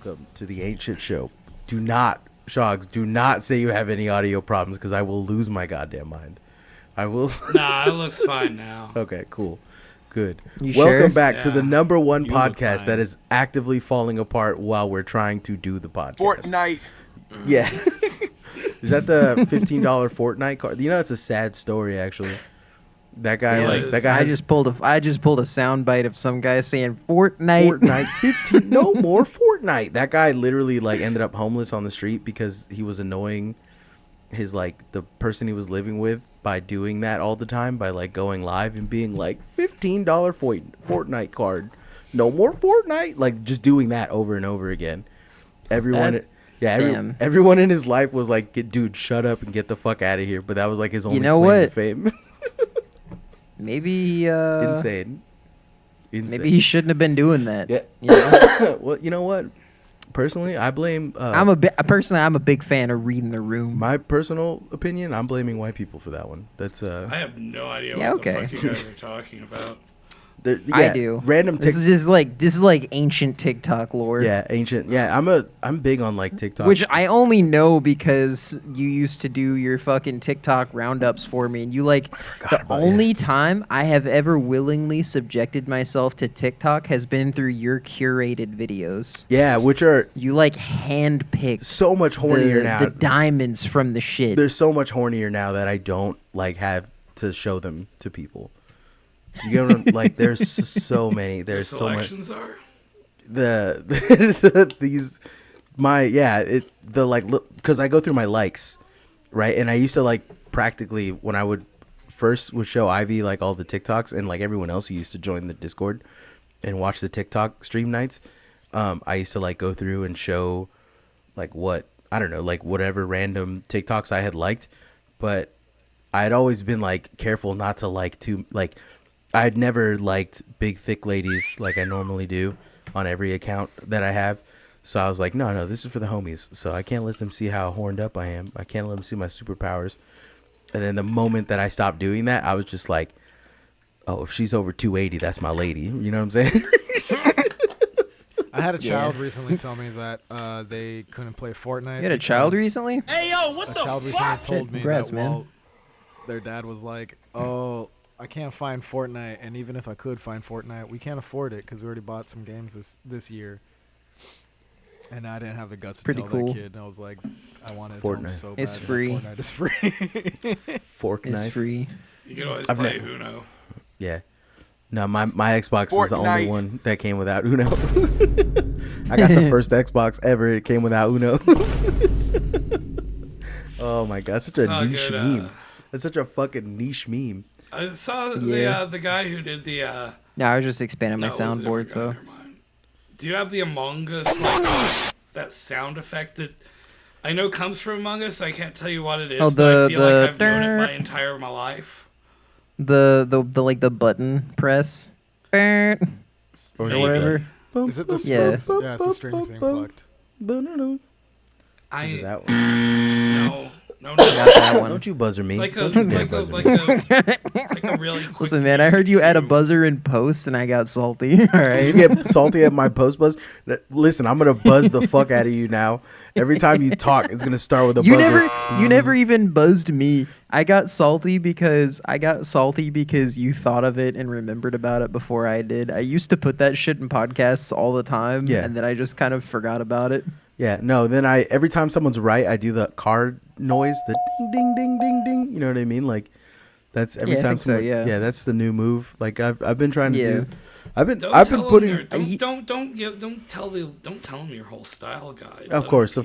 welcome to the Ain't Shit Show. Do not, Shogs, do not say you have any audio problems because I will lose my goddamn mind. I will. Nah, it looks fine now. Okay, cool. Good. You Welcome sure? back to the number one You look podcast fine. that is actively falling apart while we're trying to do the podcast. Fortnite. Yeah. Is that the $15 Fortnite card? You know, it's a sad story, actually. That guy, Yeah, that guy I just pulled a sound bite of some guy saying Fortnite. 15, no more Fortnite. That guy literally ended up homeless on the street because he was annoying his the person he was living with by doing that all the time, by going live and being $15 Fortnite card, no more Fortnite, just doing that over and over again. Everyone Damn. everyone in his life was like, dude, shut up and get the fuck out of here, but that was his only know claim to what? fame. Maybe Insane. maybe he shouldn't have been doing that. Yeah. You know? Well, you know what? Personally, I blame. I'm a big fan of reading the room. My personal opinion, I'm blaming white people for that one. That's I have no idea Yeah, what okay. the fuck you guys are talking about. I do. Random This is like ancient TikTok lore. Yeah, ancient. Yeah, I'm big on TikTok. Which I only know because you used to do your fucking TikTok roundups for me, and the only time I have ever willingly subjected myself to TikTok has been through your curated videos. Yeah, which are You handpicked so much hornier now. the diamonds from the shit. They're so much hornier now that I don't have to show them to people. You know, there's so many. There's so much. Selections are? Because I go through my likes, right? And I used to practically when I would show Ivy all the TikToks and everyone else who used to join the Discord and watch the TikTok stream nights. I used to go through and show what I don't know, whatever random TikToks I had liked, but I had always been careful not to too I'd never liked big thick ladies like I normally do on every account that I have. So I was like, no, this is for the homies. So I can't let them see how horned up I am. I can't let them see my superpowers. And then the moment that I stopped doing that, I was just like, oh, if she's over 280, that's my lady. You know what I'm saying? I had a child recently tell me that they couldn't play Fortnite. You had a child because recently? Hey yo, what A the child fuck? recently told Shit, me congrats, that man. their dad was like, oh, I can't find Fortnite, and even if I could find Fortnite, we can't afford it because we already bought some games this year. And I didn't have the guts to Pretty tell cool. that kid. And I was like, I wanted to tell him Fortnite. so bad. It's that free. Fortnite is free. Fork It's knife. free. You can always I've play never- Uno. Yeah. No, my Xbox is the only Fortnite. one that came without Uno. I got the first Xbox ever. It came without Uno. Oh my god, such a Not niche good, meme. That's such a fucking niche meme. I saw Yeah. the guy who did the No, I was just expanding my no, it was a soundboard, different so. guy, never mind. Do you have the Among Us that sound effect that I know comes from Among Us? I can't tell you what it is, Oh, but I feel the like I've known it my entire life. The button press. Or Maybe. whatever. Is it the Yeah. strings? Yeah, it's the strings being plucked. Is it I that one? no. Not that one. Don't you buzzer me. It's Don't you dare like a buzzer me. really quick. Listen, man, I heard you add a buzzer in post, and I got salty. All You right. get salty at my post buzz. Listen, I'm gonna buzz the fuck out of you now. Every time you talk, it's gonna start with a You buzzer. you never even buzzed me. I got salty because you thought of it and remembered about it before I did. I used to put that shit in podcasts all the time, Yeah. and then I just kind of forgot about it. Yeah, no. Then every time someone's right, I do the card noise, the ding, ding, ding, ding, ding. You know what I mean? That's every Yeah, I time. think so, someone, yeah. that's the new move. I've been trying to Yeah. do. I've been Don't putting. don't tell them your whole style guide. Of course.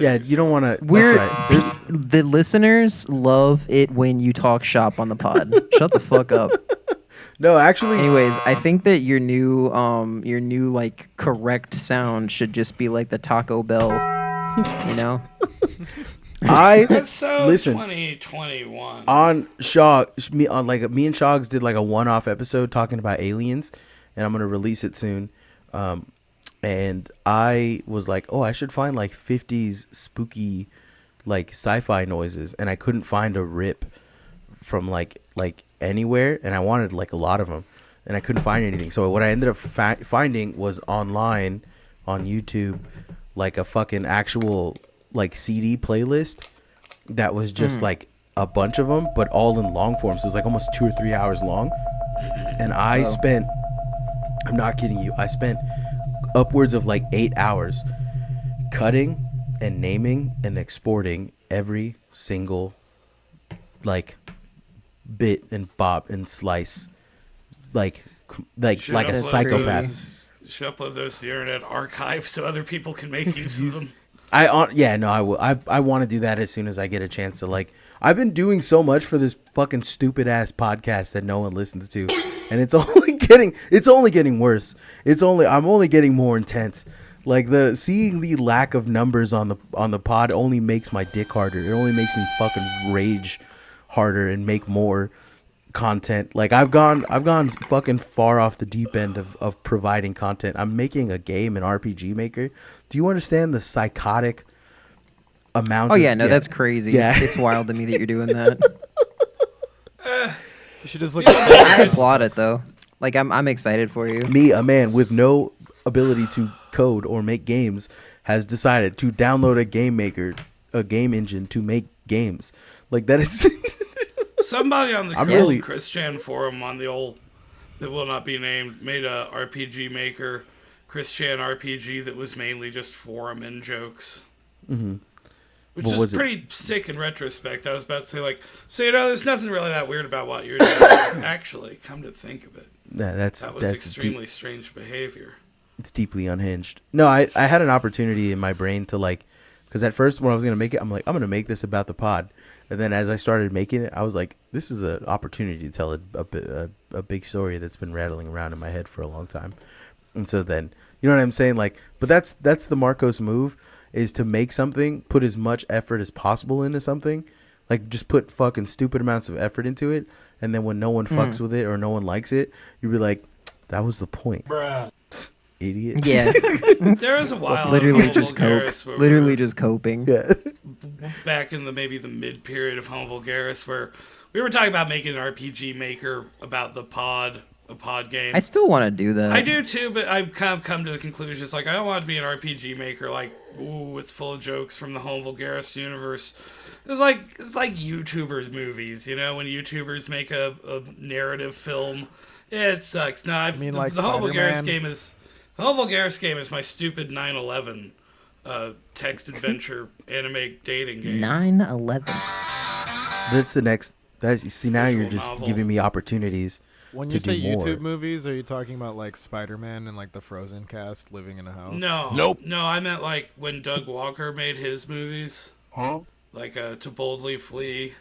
Yeah, you don't want to. We're That's right. the listeners love it when you talk shop on the pod. Shut the fuck up. No, actually. Anyways, I think that your new correct sound should just be like the Taco Bell. You know? That's so listen 2021. on Shog. Me and Shogs did a one-off episode talking about aliens, and I'm gonna release it soon. And I was like, oh, I should find 50s spooky sci-fi noises, and I couldn't find a rip from anywhere, and I wanted a lot of them, and I couldn't find anything. So what I ended up finding was online on YouTube like a fucking actual like CD playlist that was just like a bunch of them, but all in long form. So it was like almost 2 or 3 hours long. And I spent, I'm not kidding you, I spent upwards of like 8 hours cutting and naming and exporting every single like bit and bop and slice like a psychopath. Should upload those to the Internet Archive so other people can make use of them. I will. I want to do that as soon as I get a chance to. Like, I've been doing so much for this fucking stupid ass podcast that no one listens to, and it's only getting worse. I'm only getting more intense. Like, seeing the lack of numbers on the pod only makes my dick harder. It only makes me fucking rage harder and make more content. Like, I've gone fucking far off the deep end of providing content. I'm making a game, an RPG maker. Do you understand the psychotic amount? That's crazy. Yeah. It's wild to me that you're doing that. You should just look. I applaud it though. Like, I'm excited for you. Me, a man with no ability to code or make games, has decided to download a game engine to make games. Like, that is. Somebody on the Christian forum on the old that will not be named made a RPG maker Christian RPG that was mainly just forum and jokes. Mm-hmm. Which is pretty sick in retrospect. I was about to say, there's nothing really that weird about what you're doing. Actually, come to think of it. Yeah, that's extremely strange behavior. It's deeply unhinged. No, I had an opportunity in my brain to because at first when I was going to make it, I'm like, I'm going to make this about the pod. And then as I started making it, I was like, this is an opportunity to tell a big story that's been rattling around in my head for a long time. And so then, you know what I'm saying? Like, but that's the Marcos move, is to make something, put as much effort as possible into something. Like, just put fucking stupid amounts of effort into it. And then when no one fucks with it or no one likes it, you'll be like, that was the point. Bruh. Idiot. Yeah. There was a while. Literally just coping. Yeah. Back in the mid period of Home Vulgaris, where we were talking about making an RPG maker about a pod game. I still want to do that. I do too, but I've kind of come to the conclusion, it's like, I don't want to be an RPG maker like, ooh, it's full of jokes from the Home Vulgaris universe. It's like YouTubers movies, you know, when YouTubers make a narrative film. Yeah, it sucks. No, the Home Vulgaris game is my stupid 9/11 text adventure anime dating game. 9/11. That's the next. See, now you're just giving me opportunities. When you say YouTube movies, are you talking about like Spider-Man and like the Frozen cast living in a house? No. Nope. No, I meant like when Doug Walker made his movies. Huh? Like To Boldly Flee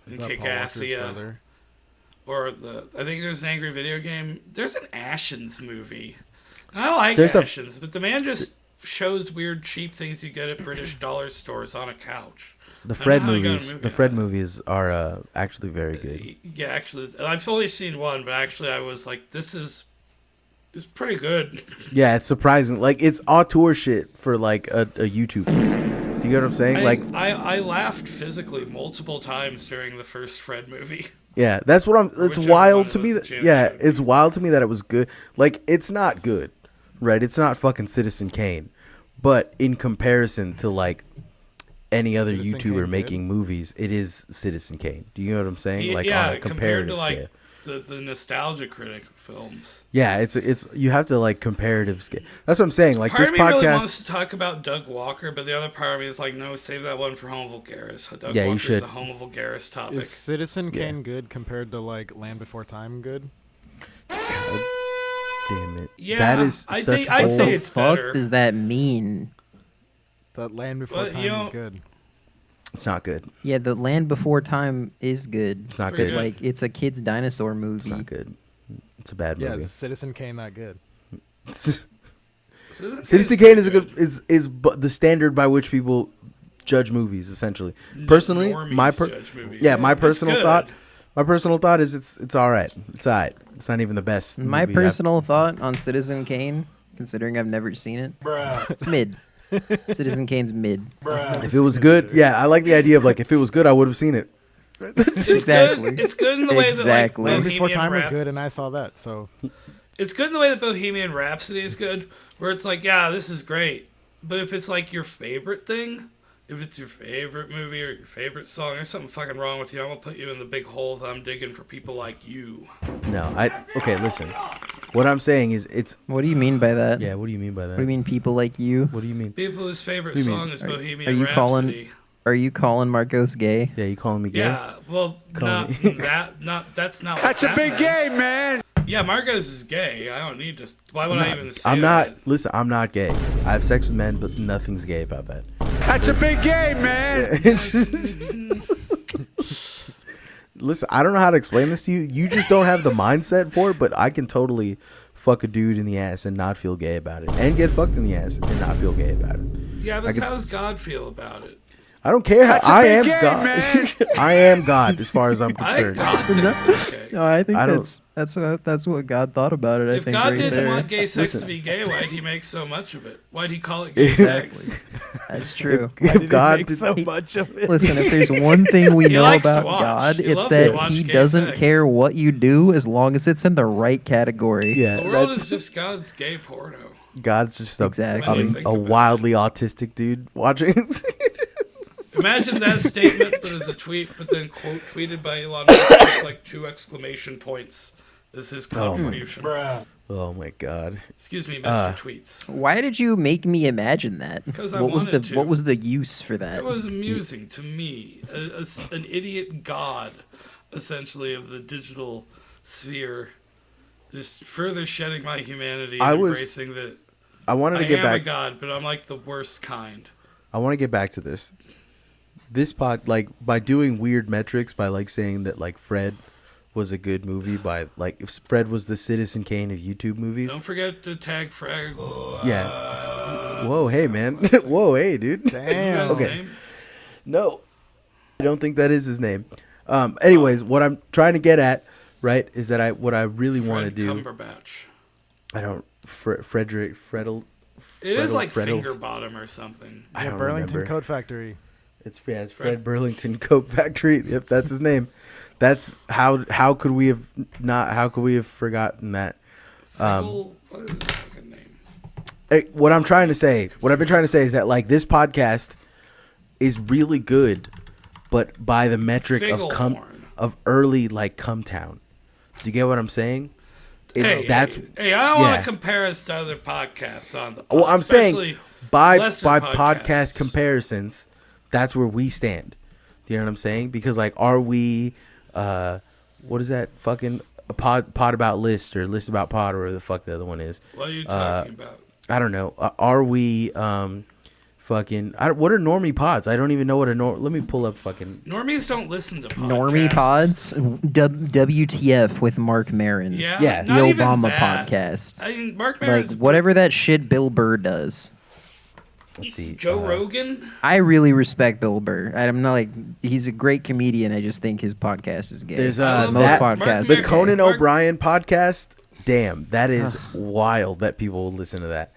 and Kick-Assia. Or I think there's an Angry Video Game. There's an Ashens movie. And I like Ashens, but the man just shows weird cheap things you get at British dollar stores on a couch. The Fred movies are actually very good. Yeah, actually, I've only seen one, but actually I was like, it's pretty good. Yeah, it's surprising. Like, it's auteur shit for like a YouTuber. Do you get what I'm saying? I laughed physically multiple times during the first Fred movie. Yeah, that's what it's wild to me. It's wild to me that it was good. Like, it's not good, right? It's not fucking Citizen Kane, but in comparison to like any other YouTuber making movies, it is Citizen Kane. Do you know what I'm saying? Like, on a comparative scale. The Nostalgia Critic films. Yeah, it's you have to like comparative scale. That's what I'm saying. Like, part this of me podcast really wants to talk about Doug Walker, but the other part of me is like, no, save that one for Home Vulgaris. Doug Walker is a Home Vulgaris topic. Is Citizen Kane good compared to like Land Before Time good? God damn it! Yeah, that is I'd such. say it's better. What does that mean? That Land Before Time is good. It's not good. Yeah, the Land Before Time is good. It's not good. Like, it's a kid's dinosaur movie. It's not good. It's a bad movie. Yeah, is Citizen Kane not good? Citizen Kane is a good is the standard by which people judge movies, essentially. Personally, my personal thought is it's all right. It's all right. It's not even the best. My personal thought on Citizen Kane, considering I've never seen it, it's mid. Citizen Kane's mid. If it was good, yeah, I like the idea of like, if it was good, I would have seen it. Exactly. It's good in the way that like Land Before Time was good, and I saw that. So It's good the way that Bohemian Rhapsody is good, where it's like, yeah, this is great. But if it's like your favorite thing, if it's your favorite movie or your favorite song, there's something fucking wrong with you. I'm gonna put you in the big hole that I'm digging for people like you. No, okay, listen. What I'm saying is it's... What do you mean by that? Yeah, what do you mean by that? What do you mean people like you? What do you mean? People whose favorite What do you song mean? is Bohemian Rhapsody. Are you calling Marcos gay? Yeah, you calling me gay? Yeah, well, Call that's not. That's what a that big meant. game, man. Yeah, Marcos is gay. I don't need to. Why would I even say I'm that? not... Listen, I'm not gay. I have sex with men, but nothing's gay about that. That's a big game, man. Listen, I don't know how to explain this to you. You just don't have the mindset for it, but I can totally fuck a dude in the ass and not feel gay about it. And get fucked in the ass and not feel gay about it. Yeah, I but could- how does God feel about it? I don't care how... That's a I big am game, God. man. I am God as far as I'm I think concerned. God thinks it's okay. No, I think I don't- that's what God thought about it. I If think God right didn't there. want gay sex Listen. to be gay, why'd he make so much of it? Why'd he call it gay Exactly. sex? That's true. Why did God he make did- so much of it? Listen, if there's one thing we He know likes to about watch. God, He it's loves to that watch he gay doesn't sex. care what you do as long as it's in the right category. Yeah, The world that's... is just God's gay porno. God's just a, Exactly. When you think a about wildly autistic dude watching. Imagine that statement, but as a tweet, but then quote tweeted by Elon Musk with like 2 exclamation points is his contribution. Oh my God. Excuse me, Mr. Tweets. Why did you make me imagine that? 'Cause I what was the wanted to. what was the use for that? It was amusing to me. An idiot god, essentially, of the digital sphere. Just further shedding my humanity and embracing that I wanted I to get am back. a god, but I'm like the worst kind. I want to get back to this. This pod, like, by doing weird metrics, by like saying that like Fred was a good movie, by like if Fred was the Citizen Kane of YouTube movies. Don't forget to tag Frag. Yeah. Whoa, hey man. Whoa, hey dude. Damn. Okay. No, I don't think that is his name. Anyways, what I'm trying to get at, right, is that what I really want to do. Cumberbatch. I don't. Frederick Freddle. It is like Freddles- Finger Bottom or something. I don't Burlington remember. Coat Factory. It's Fred Burlington Coat Factory. Yep, that's his name. That's how could we have forgotten that? What is his fucking name? What I've been trying to say is that like this podcast is really good, but by the metric Figglehorn. of early like Cumtown. Do you get what I'm saying? Hey, I don't want yeah. to compare us to other podcasts on the pod, Well, I'm saying especially by lesser podcast podcasts. comparisons, that's where we stand. Do you know what I'm saying? Because like, are we, what is that fucking a pod about list or list about pod or whatever the fuck the other one is? What are you talking about? I don't know. Are we fucking? What are normie pods? I don't even know what a Let me pull up fucking. Normies don't listen to podcasts. Normie pods, WTF with Mark Maron. Yeah, Yeah, the not even Obama that. podcast. I mean, Mark Like Maron's whatever that shit Bill Burr does. Let's see. Joe Rogan. I really respect Bill Burr. I'm not like he's a great comedian. I just think his podcast is gay. There's I love most that, podcasts. the Mark- Conan Mark- O'Brien podcast. Damn, that is wild that people will listen to that.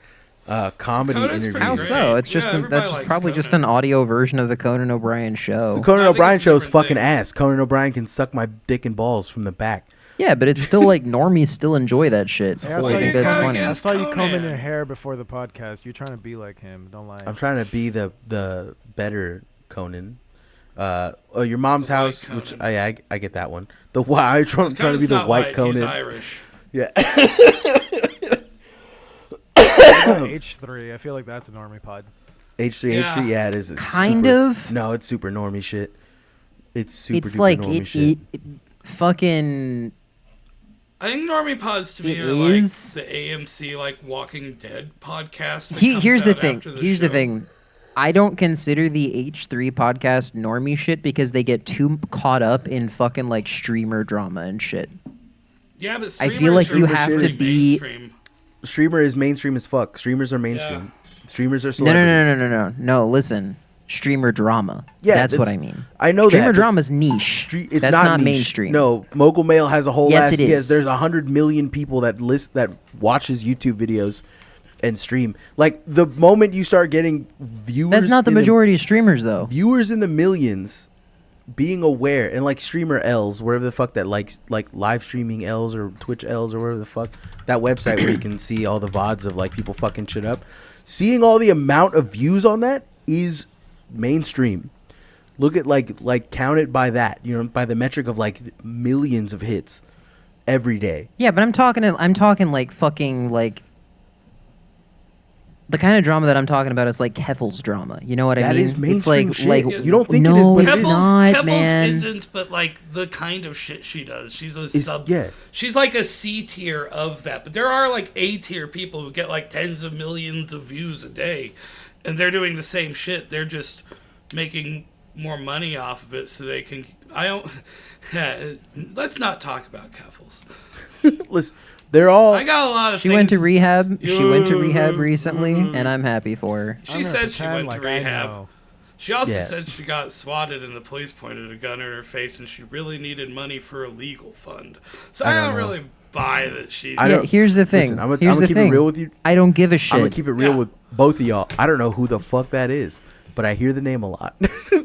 Comedy Conan's interviews. pretty How great. so? It's just Yeah, that's everybody just likes probably just an Conan. audio version of the Conan O'Brien show. The Conan I think O'Brien it's show is different fucking things. ass. Conan O'Brien can suck my dick and balls from the back. Yeah, but it's still like normies still enjoy that shit. Hey, I I saw think you that's Conan funny. I against saw you combing Conan. your hair before the podcast. You're trying to be like him. Don't lie. I'm trying to be the better Conan. Your mom's The white house, which Conan. I get that one. The white, I'm trying to be Conan's the not white He's Conan. Irish. Yeah. H3. I feel like that's a normie pod. H3, yeah, it is. It's Kind super- of. No, it's super normie shit. It's super It's duper like normie it shit. I fucking think Normie Pods to me It are like is. the AMC like Walking Dead podcast. that Here's comes the out thing. after Here's the show. thing. I don't consider the H3 podcast normie shit because they get too caught up in fucking like streamer drama and shit. Yeah, but I feel like streamers you are have pretty to be- mainstream. Streamer is mainstream as fuck. Streamers are mainstream. Streamers are No, celebrities. no. Listen, streamer drama. Yeah, that's what I mean. I know Streamer that. but drama's niche. it's that's not niche. mainstream. No, Mogul Mail has a whole Yes, ass. it He has, is. there's 100 million people that watch his YouTube videos and stream. Like the moment you start getting viewers, that's not the in majority of streamers though. viewers in the millions being aware, and like streamer L's, wherever the fuck that like live streaming L's or Twitch L's or wherever the fuck, that website where you can see all the VODs of like people fucking shit up. Seeing all the amount of views on that is mainstream. Look at like count it by that, you know, by the metric of like millions of hits every day. Yeah, but I'm talking like fucking like the kind of drama that I'm talking about is like Keffel's drama. You know what I mean? That is mainstream it's shit. like You don't think no, it is, but it's it is. not, Keffels man. isn't, but like the kind of shit she does. She's a Yeah. She's like a C tier of that. But there are like A tier people who get like tens of millions of views a day, and they're doing the same shit. They're just making more money off of it so they can. I don't. Let's not talk about Keffels. Listen, they're all. I got a lot of. She things. went to rehab. She went to rehab recently, and I'm happy for her. She said she went to rehab. know. She also Yeah. said she got swatted and the police pointed a gun in her face and she really needed money for a legal fund. So I don't know. really buy that she's... I Yeah, don't- here's the thing. Listen, I'm here's gonna the keep thing. it real with you. I don't give a shit. I'm gonna keep it real Yeah. with both of y'all. I don't know who the fuck that is, but I hear the name a lot,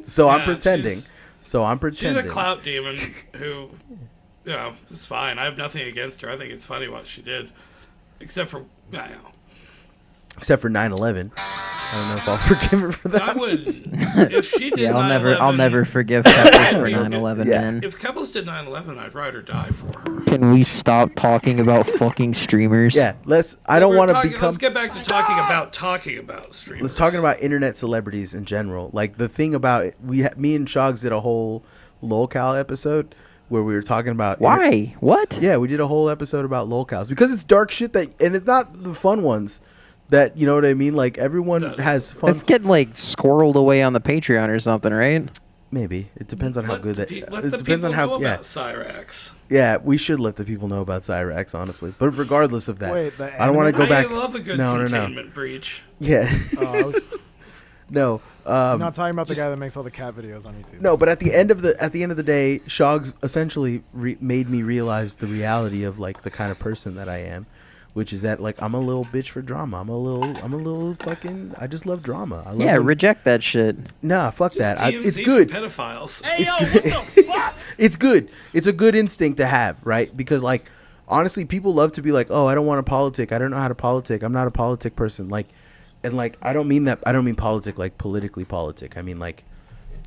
so I'm Yeah, pretending. she's- So I'm She's pretending. a clout demon who, you know, it's fine. I have nothing against her. I think it's funny what she did. Except for, I don't know. Except for 9/11. I don't know if I'll forgive her for that. I would, if she did Yeah, 9/11, I'll never forgive Keffels for 9/11, Yeah. man. If Keffels did 9/11, I'd ride or die for her. Can we stop talking about fucking streamers? Yeah, I don't We're want to talking- become. Let's get back to talking about streamers. Let's talking about internet celebrities in general. Like the thing about it, me and Shogs did a whole lolcow episode where we were talking about Why? What? Yeah, we did a whole episode about lolcows because it's dark shit that, and it's not the fun ones. That, you know what I mean? Like everyone has fun. That's getting like squirreled away on the Patreon or something, right? Maybe it depends on how good that. Let It the depends people on how. know Yeah, about Cyrax. yeah. We should let the people know about Cyrax, honestly. But regardless of that, Wait, the I don't want to anime? go back. I love a good No. containment breach. Yeah. Oh, I was No. not talking about the guy that makes all the cat videos on YouTube. No, but at the end of the day, Shogs essentially made me realize the reality of like the kind of person that I am, which is that like I'm a little bitch for drama. I'm a little fucking. I just love drama. I love Yeah, them. reject that shit. Nah, fuck that. TMZ It's for good. pedophiles. It's good. It's a good instinct to have, right? Because like honestly, people love to be like, oh, I don't want to politic. I don't know how to politic. I'm not a politic person. Like, and like I don't mean that. I don't mean politic like politically politic. I mean like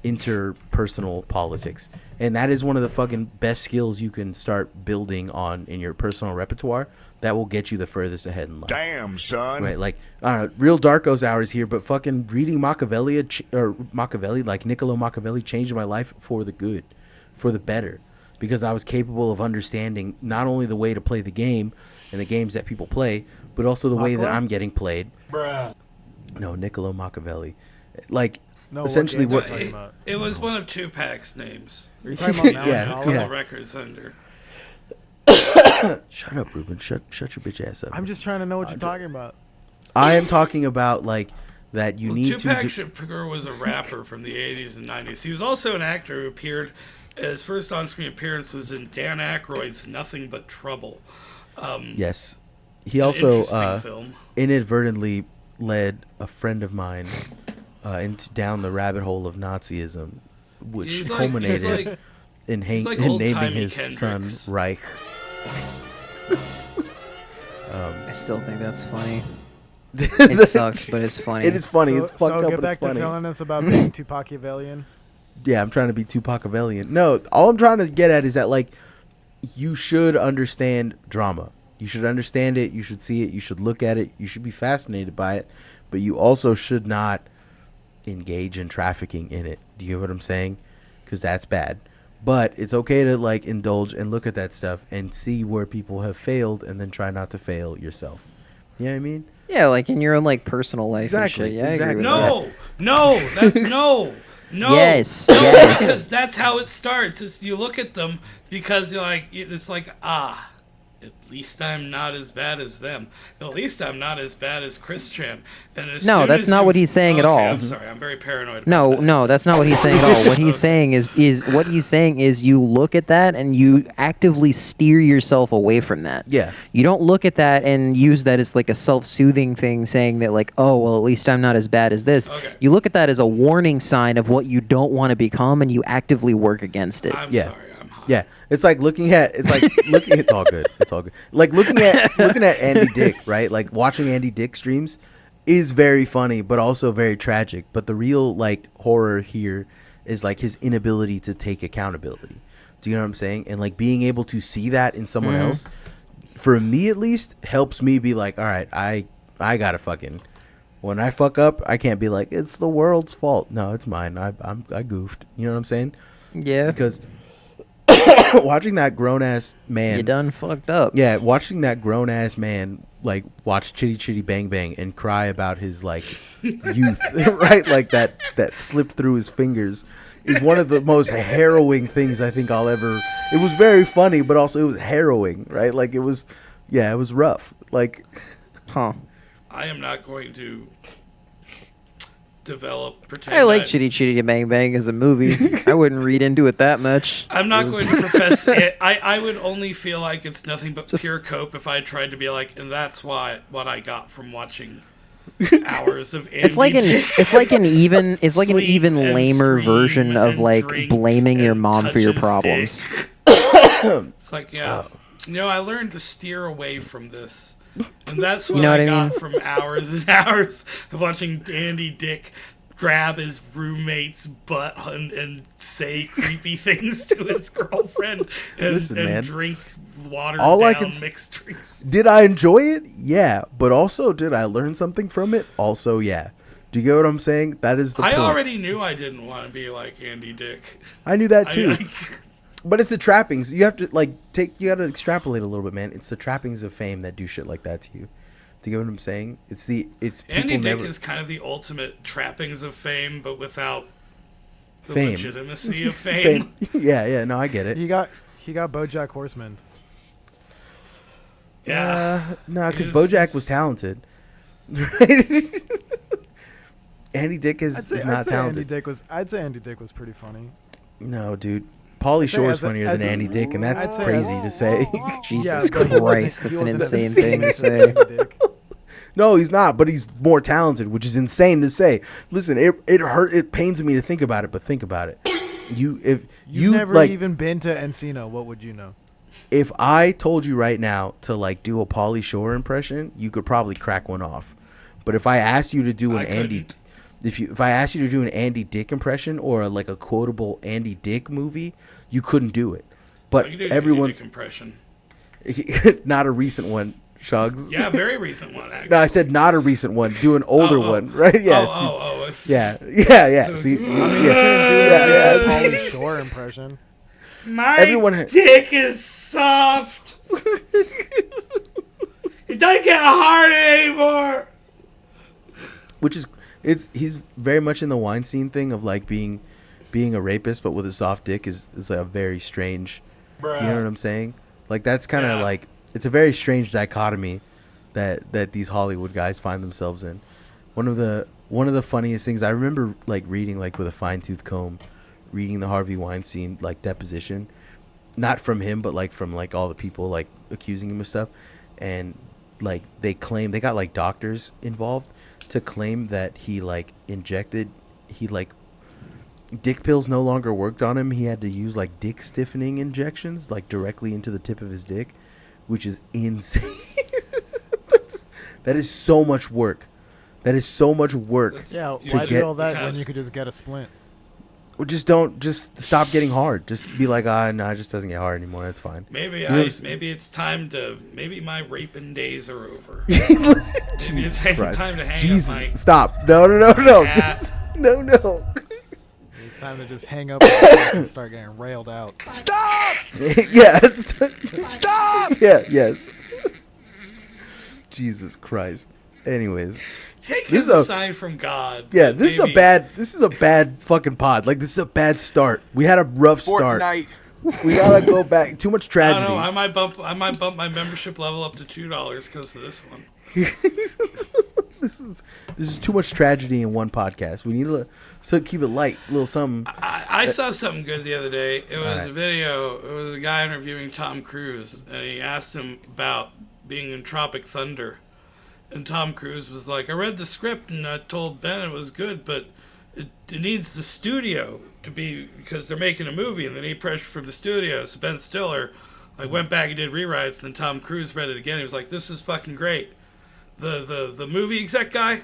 interpersonal politics, and that is one of the fucking best skills you can start building on in your personal repertoire. That will get you the furthest ahead in life. Damn, son. Right, like real Darko's hours here, but fucking reading Machiavelli like Niccolo Machiavelli changed my life for the good, for the better, because I was capable of understanding not only the way to play the game and the games that people play, but also the way that I'm getting played. Bruh. No, Niccolo Machiavelli, like No, essentially what what. game are you talking about? It was one of Tupac's names. Are you talking about now? Yeah, Now? Couple yeah. records under. Shut up, Ruben. Shut your bitch ass up. I'm just trying to know what you're talking about. I am talking about like that. You need Tupac to. Shakur was a rapper from the 80s and 90s. He was also an actor who appeared. His first on-screen appearance was in Dan Aykroyd's Nothing But Trouble. Yes, he also Interesting film. inadvertently led a friend of mine down the rabbit hole of Nazism, which He's like- culminated he's like- in like naming old-timey his son Kendricks. Reich. I still think that's funny. It sucks, but it's funny. It is funny. So, It's fucked up, get but back it's funny. to telling us about being too Machiavellian. Yeah, I'm trying to be too Machiavellian. No, all I'm trying to get at is that like you should understand drama. You should understand it. You should see it. You should look at it. You should be fascinated by it. But you also should not engage in trafficking in it. Do you get what I'm saying? Because that's bad. But it's okay to like indulge and look at that stuff and see where people have failed and then try not to fail yourself. You know what I mean? Yeah, like in your own like personal life Exactly, and shit. Yeah, exactly. I agree with No, no. Yes, no, yes. because that's how it starts. It's you look at them because you're like it's like at least I'm not as bad as them. At least I'm not as bad as Christian. And No, that's not what he's saying at all. I'm sorry. I'm very paranoid about No, that. no, that's not what he's saying at all. What he's saying is you look at that and you actively steer yourself away from that. Yeah. You don't look at that and use that as like a self-soothing thing, saying that like, oh, well, at least I'm not as bad as this. Okay. You look at that as a warning sign of what you don't want to become, and you actively work against it. I'm Yeah. sorry. I'm hot. Yeah, it's like looking. It's all good. It's all good. Like looking at Andy Dick, right? Like watching Andy Dick streams is very funny, but also very tragic. But the real like horror here is like his inability to take accountability. Do you know what I'm saying? And like being able to see that in someone else, for me at least, helps me be like, all right, I gotta fucking. When I fuck up, I can't be like it's the world's fault. No, it's mine. I goofed. You know what I'm saying? Yeah. Because watching that grown ass man, You done fucked up. yeah, watching that grown ass man like watch Chitty Chitty Bang Bang and cry about his like youth, right? Like that slipped through his fingers is one of the most harrowing things I think I'll ever. It was very funny, but also it was harrowing, right? Like it was rough. Like, Huh. I am not going to pretend. I like that- Chitty Chitty Bang Bang as a movie. I wouldn't read into it that much. I'm not going to profess it. I would only feel like it's nothing but pure cope if I tried to be like, and that's what I got from watching hours of Andy It's like an Dick even sleep even and lamer scream version of and like drink blaming your and mom for your touch his problems. dick. It's like, yeah, I learned to steer away from this, and that's what, know I what I got mean? from hours and hours of watching Andy Dick grab his roommate's butt and say creepy things to his girlfriend and, Listen, man. drink watered All I down can mixed drinks. did I enjoy it? Yeah, but also did I learn something from it? Also, yeah. Do you get what I'm saying? That is the I point. already knew I didn't want to be like Andy Dick. I knew that too. I But it's the trappings. You have to you got to extrapolate a little bit, man. It's the trappings of fame that do shit like that to you. Do you get what I'm saying? It's Andy people Dick never is kind of the ultimate trappings of fame, but without the Fame. legitimacy of fame. yeah, no, I get it. He got BoJack Horseman. Yeah. No, because It BoJack is- was talented. Andy Dick is not I'd say talented. Andy Dick was pretty funny. No, dude. Pauly Shore is as a- funnier as than a- Andy Dick, and that's I'd say crazy to say. Jesus but he wasn't- Christ, he that's an wasn't as insane thing to famous as say. Andy Dick. No, he's not, but he's more talented, which is insane to say. Listen, it pains me to think about it, but think about it. If You've never even been to Encino, what would you know? if I told you right now to like do a Pauly Shore impression, you could probably crack one off. But if I asked you to do I an Andy, couldn't. if I asked you to do an Andy Dick impression or like a quotable Andy Dick movie, you couldn't do it. But I can do an everyone's Andy Dick impression. not a recent one, Shugs. Yeah, very recent one, actually. No, I said not a recent one. Do an older Oh. one, right? Yes. Oh. Yeah. See, It's a Pauly Shore impression. My Everyone ha- dick is soft. It doesn't get hard anymore. which is he's very much in the Weinstein thing of like being a rapist but with a soft dick is like a very strange, you know what I'm saying? Like that's kind of Yeah. like it's a very strange dichotomy that these Hollywood guys find themselves in. One of the funniest things I remember like reading like with a fine-tooth comb, reading the Harvey Weinstein like deposition, not from him but like from like all the people like accusing him of stuff, and like they got like doctors involved to claim that he like dick pills no longer worked on him. He had to use like dick stiffening injections like directly into the tip of his dick, which is insane. That is so much work. That is so much work. Yeah, To why get- do all that when because- you could just get a splint? Well, just stop getting hard. Just be like, no, it just doesn't get hard anymore. That's fine. Maybe it's time to. Maybe my raping days are over. Maybe it's Christ. time to hang Jesus, up my. stop. No. Yeah. Just- no. It's time to just hang up and start getting railed out. Yes. Stop. Yeah. Yes. Jesus Christ. Anyways, Take This his is a- sign from God. yeah, but maybe- this is a bad fucking pod. Like this is a bad start. We had a rough start. We gotta go back. Too much I tragedy. don't know. I might bump my membership level up to $2 because of this one. This is too much tragedy in one podcast. We need to keep it light, a little something. I saw something good the other day. It was Alright. a video. It was a guy interviewing Tom Cruise, and he asked him about being in Tropic Thunder. And Tom Cruise was like, I read the script and I told Ben it was good, but it needs the studio to be, because they're making a movie and they need pressure from the studio. So Ben Stiller went back and did rewrites, and then Tom Cruise read it again. He was like, this is fucking great. The movie exec guy,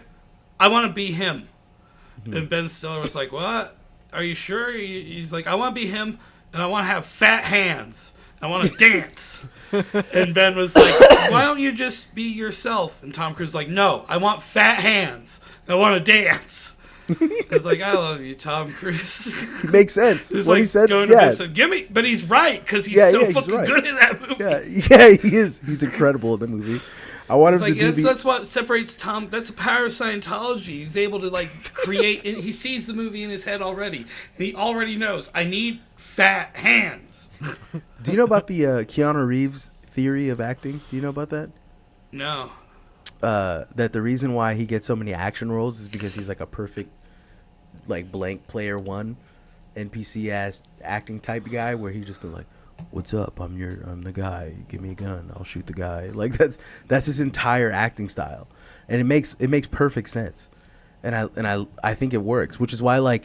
I want to be him. And Ben Stiller was like, what? Are you sure? He's like, I want to be him, and I want to have fat hands. I want to dance. And Ben was like, why don't you just be yourself? And Tom Cruise was like, no, I want fat hands. I want to dance. It's like, I love you, Tom Cruise. Makes sense. It's What like he said, going yeah. to give me, but he's right, because he's he's fucking right. good in that movie. Yeah, he is. He's incredible in the movie. I want him It's to do the. that's what separates Tom. That's the power of Scientology. He's able to create. He sees the movie in his head already, and he already knows. I need fat hands. Do you know about the Keanu Reeves theory of acting? Do you know about that? No. That the reason why he gets so many action roles is because he's like a perfect, blank player one, NPC ass acting type guy where he just goes like, "What's up? I'm the guy. Give me a gun. I'll shoot the guy." Like that's his entire acting style, and it makes perfect sense, and I think it works, which is why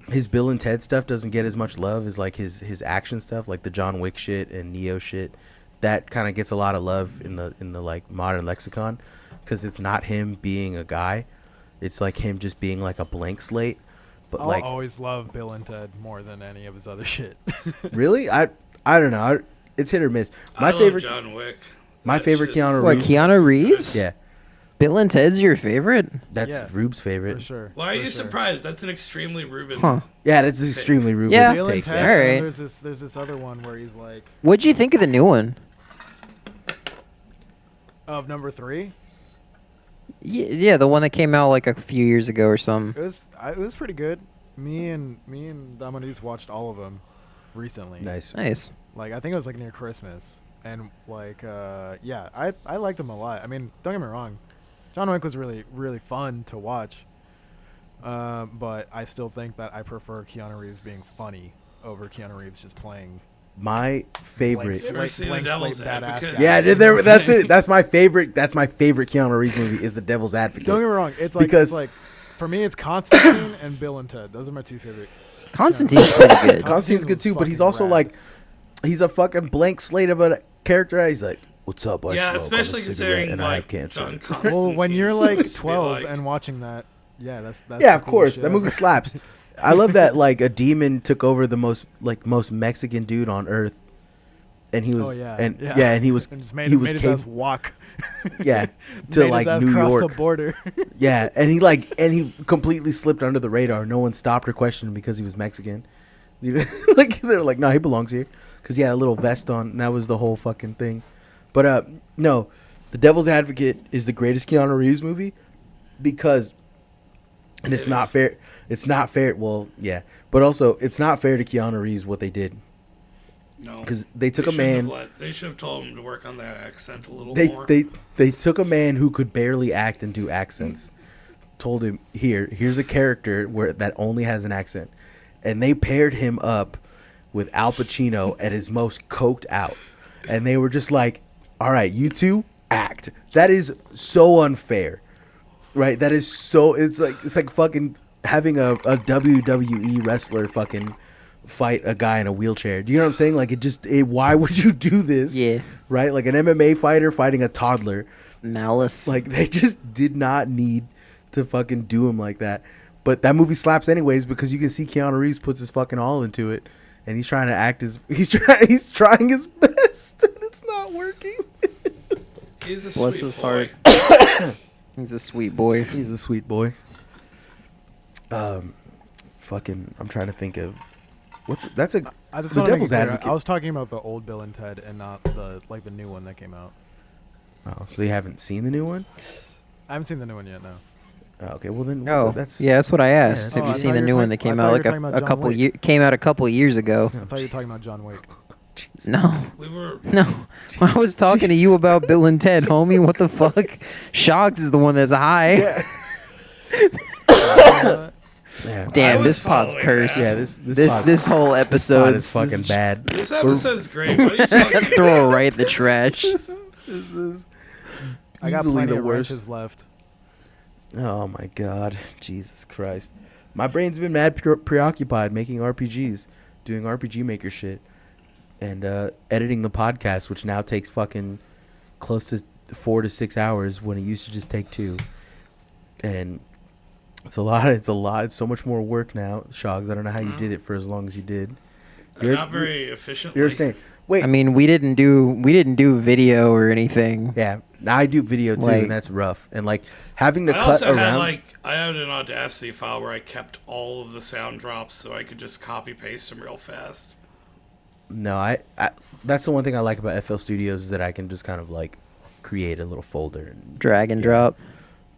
his Bill and Ted stuff doesn't get as much love as his action stuff, like the John Wick shit and Neo shit. That kind of gets a lot of love in the modern lexicon, because it's not him being a guy, it's him just being a blank slate. But I'll always love Bill and Ted more than any of his other shit. Really, I don't know. It's hit or miss. I love John Wick. My favorite Keanu What, Reeves. Keanu Reeves? Yeah, Bill and Ted's your favorite? that's Yeah, Rube's favorite. For sure. Why are for you sure. surprised? That's an extremely Ruben. Huh. Yeah, that's extremely Ruben. Yeah. Bill and take Ted. that. All right. And there's this other one where he's like, What'd you think of the new one? of number 3. Yeah, the one that came out a few years ago or something. It was pretty good. Me and Damaris watched all of them recently. Nice. Nice. I think it was near Christmas, and yeah, I liked them a lot. I mean, don't get me wrong, John Wick was really really fun to watch. But I still think that I prefer Keanu Reeves being funny over Keanu Reeves just playing. My favorite. You ever seen The Devil's Advocate? Yeah, that's it. That's my favorite. That's my favorite Keanu Reeves movie is The Devil's Advocate. Don't get me wrong, it's Because- for me it's Constantine and Bill and Ted. Those are my two favorite. Constantine's pretty good. Constantine's good too, but he's also rad. he's a fucking blank slate of a character. He's like, "What's up? I Yeah, smoke. especially I'm a cigarette considering and I have cancer." John Constantine. Well, when you're is supposed to be 12 and watching that, yeah, that's Yeah, the of course, coolest that shit movie ever. slaps. I love that a demon took over the most Mexican dude on earth, and he was Oh yeah, and he was and just made, he was made his ass walk. yeah to Made his ass New cross York. the border. Yeah, and he completely slipped under the radar. No one stopped or questioned him because he was Mexican. You know, they're like, no, he belongs here because he had a little vest on. And that was the whole fucking thing. But no, The Devil's Advocate is the greatest Keanu Reeves movie because, and it's not fair. It's not fair. Well, yeah, but also it's not fair to Keanu Reeves what they did. No, because they took a shouldn't man. have they should have told him to work on that accent a little They more. they took a man who could barely act and do accents. Told him here's a character that only has an accent, and they paired him up with Al Pacino at his most coked out, and they were just like, "All right, you two act." That is so unfair, right? That is so. It's like fucking having a WWE wrestler fucking fight a guy in a wheelchair. Do you know what I'm saying? Why would you do this? Yeah. Right? Like an MMA fighter fighting a toddler. Malice. They just did not need to fucking do him like that. But that movie slaps anyways because you can see Keanu Reeves puts his fucking all into it, and he's trying to act he's trying his best, and it's not working. He's a Bless sweet his boy. heart. He's a sweet boy. He's a sweet boy. Fucking, I'm trying to think of that's a. I just The want to make it Devil's clear, Advocate. I was talking about the old Bill and Ted and not the new one that came out. Oh, so you haven't seen the new one? I haven't seen the new one yet. No. Okay, well then. Oh, that's that's what I asked. Yeah, Have oh, you I seen thought the you were new one talking- that came I out thought like you were talking a about John couple Wick. came out a couple years ago? I thought you were talking about John Wick. No, We were. no. I was talking to you about Bill and Ted, homie. What the fuck? Shogs is the one that's high. Yeah. I Damn, was this pod's following cursed. that. Yeah, This whole pod episode is fucking bad. This episode's great. What are you talking about? Throw it right in the trash. This is I got easily plenty the of worst. wrenches left. Oh my god, Jesus Christ! My brain's been mad preoccupied making RPGs, doing RPG Maker shit, and editing the podcast, which now takes fucking close to 4 to 6 hours when it used to just take 2. And it's a lot. It's so much more work now, Shogs. I don't know how you did it for as long as you did. Not very efficiently. You're saying, wait. I mean, we didn't do video or anything. Yeah, now I do video too, Like- and that's rough. And like having to I cut also around. had an Audacity file where I kept all of the sound drops so I could just copy paste them real fast. No, I that's the one thing I like about FL Studios is that I can just kind of like create a little folder. And Drag and drop.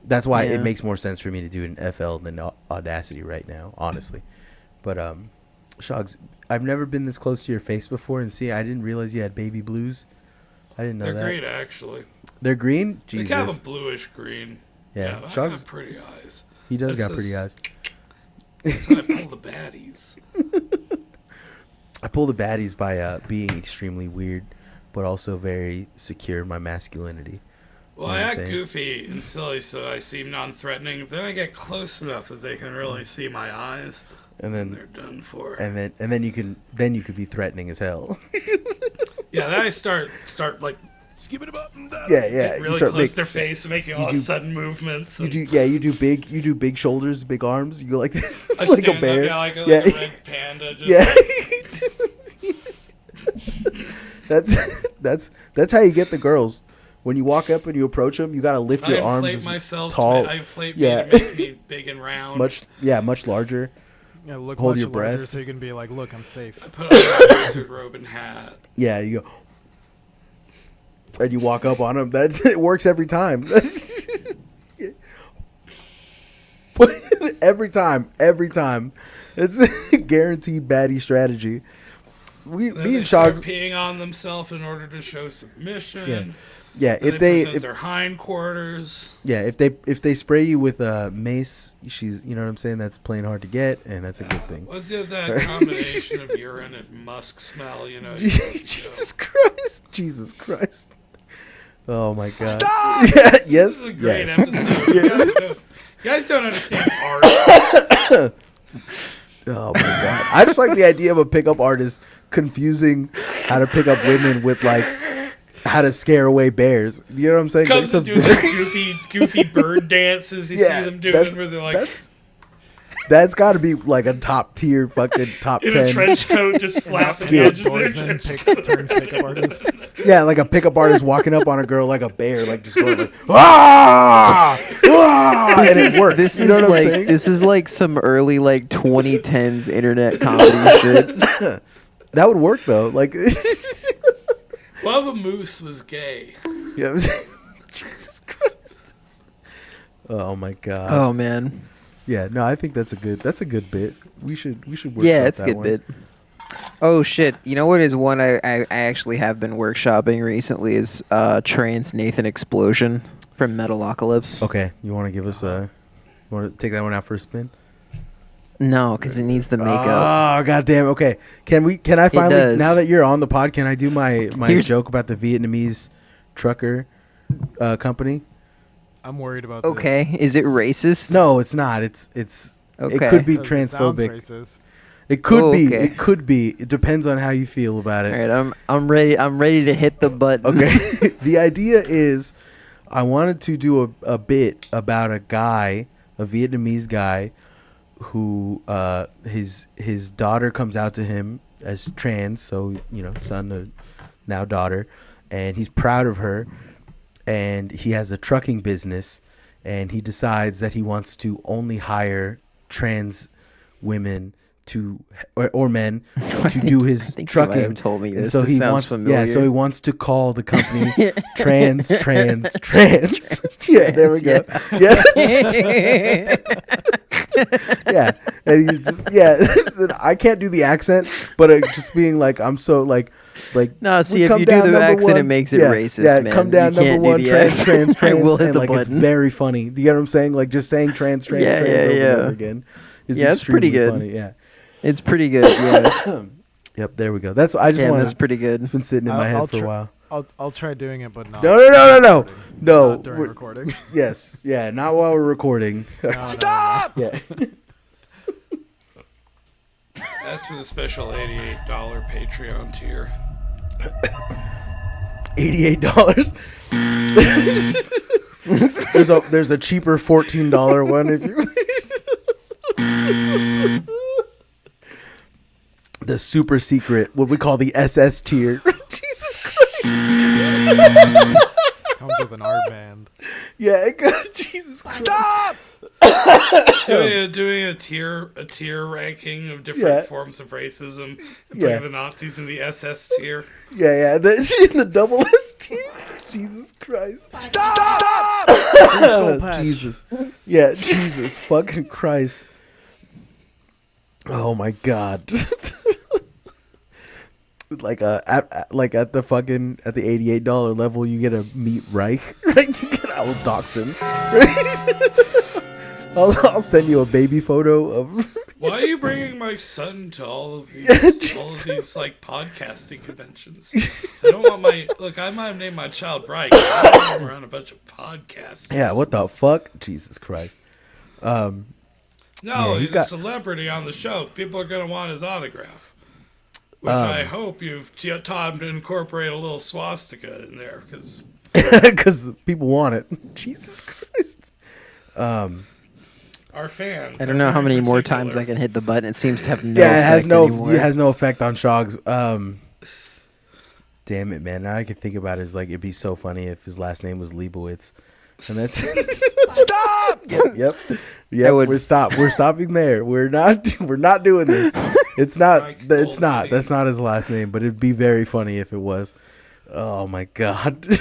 that's why Yeah. it makes more sense for me to do it in FL than Audacity right now, honestly. But Shogs, I've never been this close to your face before, and see, I didn't realize you had baby blues. I didn't know They're that. great, actually. They're green. Jesus, They have a bluish green. Yeah, I Shogs- got pretty eyes. he does This got pretty is- eyes. That's how I pull the baddies. I pull the baddies by being extremely weird, but also very secure in my masculinity. Well, You know I what I'm act saying? goofy and silly, so I seem non-threatening. Then I get close enough that they can really see my eyes, And and then they're done for. and then you could be threatening as hell. Yeah, then I start like Yeah, get you really start close to their face, making all do- sudden movements. You do big shoulders, big arms. You go like this, I like a stand bear. up, yeah, like a red panda. Just Yeah. that's how you get the girls. When you walk up and you approach them, you gotta lift I your arms inflate as myself. tall, I inflate yeah. me to make me big and round. much larger. Yeah, look Hold much your larger breath. so you can be like, look, I'm safe. I put on a wizard robe and hat. Yeah, you go, and you walk up on them. That it works every time. every time, it's a guaranteed baddie strategy. Then Me they and start Shogs, peeing on themselves in order to show submission. yeah. Then If they present they their hindquarters. if they spray you with a mace, she's, you know what I'm saying, that's playing hard to get, and that's a good thing. What's it, that combination of urine and musk smell? You know. Jesus Christ. Oh my God. Stop! Yeah, yes. This is a great yes. episode. You guys don't understand art. Oh my God. I just like the idea of a pickup artist confusing how to pick up women with like how to scare away bears. You know what I'm saying? Comes Like to do those goofy bird dances you see them doing where they're like that's got to be like a top tier fucking top in 10. a trench coat just flapping the Yeah. edges of their Outdoorsman trench coat. turned pickup artist. Yeah, like a pickup artist walking up on a girl like a bear, like just going like, ah, ah, and it works. This You know is what I'm like saying? this is like some early like 2010s internet comedy shit. That would work though. Like, Love a moose was gay. yeah, Jesus Christ. Oh my God. Oh man. Yeah, no, I think that's a good bit. We should work. Yeah, it's a good bit. Oh shit! You know what is one I actually have been workshopping recently is Trans Nathan Explosion from Metalocalypse. Okay, you want to give us a? Want to take that one out for a spin? No, because it needs the makeup. Oh goddamn! Okay, can I finally? does. Now that you're on the pod, can I do my Here's- joke about the Vietnamese trucker company? I'm worried about this. Okay, is it racist? No, it's not. It's Okay. It could be 'Cause it sounds transphobic. racist. It could Oh, be. okay. It could be. It depends on how you feel about it. All right, I'm ready. I'm ready to hit the button. Okay. The idea is I wanted to do a bit about a guy, a Vietnamese guy, who his daughter comes out to him as trans, so son, now daughter, and he's proud of her, and he has a trucking business, and he decides that he wants to only hire trans women or men to do his I think trucking. you might have told me And this. so This he sounds wants, familiar. yeah. So he wants to call the company trans. Yeah, there we go. Yeah, yeah. And he's just I can't do the accent, but just being like, I'm so like. No, see, we if come you do down the number accent, it one. makes it Yeah, racist, yeah, man. come down You can't number do one, the trans, accent. I will hit and the like button. it's very funny. Do you get what I'm saying? Like just saying trans over and over again is Yeah, it's pretty extremely good. funny. Yeah. It's pretty good, yeah. Yep, there we go. That's I just want. That's pretty good. It's been sitting in my head for a while. I'll try doing it, but not. No. Not during recording. Yes, yeah, not while we're recording. Stop. Yeah. That's for the special $88 Patreon tier. $88. there's a cheaper $14 one if you. The super secret, what we call the A.S.S tier. Jesus Christ. Comes with an art band. Yeah, Jesus Christ. Stop. Doing a tier ranking of different forms of racism and putting the Nazis in the SS tier. Yeah, the double S tier. Jesus Christ. Stop! Jesus. Yeah, Jesus fucking Christ. Oh my God. Like at the $88 level, you get a meat Reich, right? You get Al Dachshund, right? I'll send you a baby photo of. Why are you bringing my son to all of these like podcasting conventions? I don't want I might have named my child Reich. I don't want around a bunch of podcasts. Yeah, what the fuck? Jesus Christ. No, he's he's got a celebrity on the show. People are gonna want his autograph. Which I hope you've taught him to incorporate a little swastika in there, because people want it. Jesus Christ. Our fans. I don't know how many more times I can hit the button. It seems to have no Yeah, effect anymore. it has no effect on Shogs. Damn it, man. Now I can think about it. It's like it'd be so funny if his last name was Leibowitz. And that's stop. Yep. We're stopping there. We're not doing this. It's not. That's not his last name. But it'd be very funny if it was. Oh my God.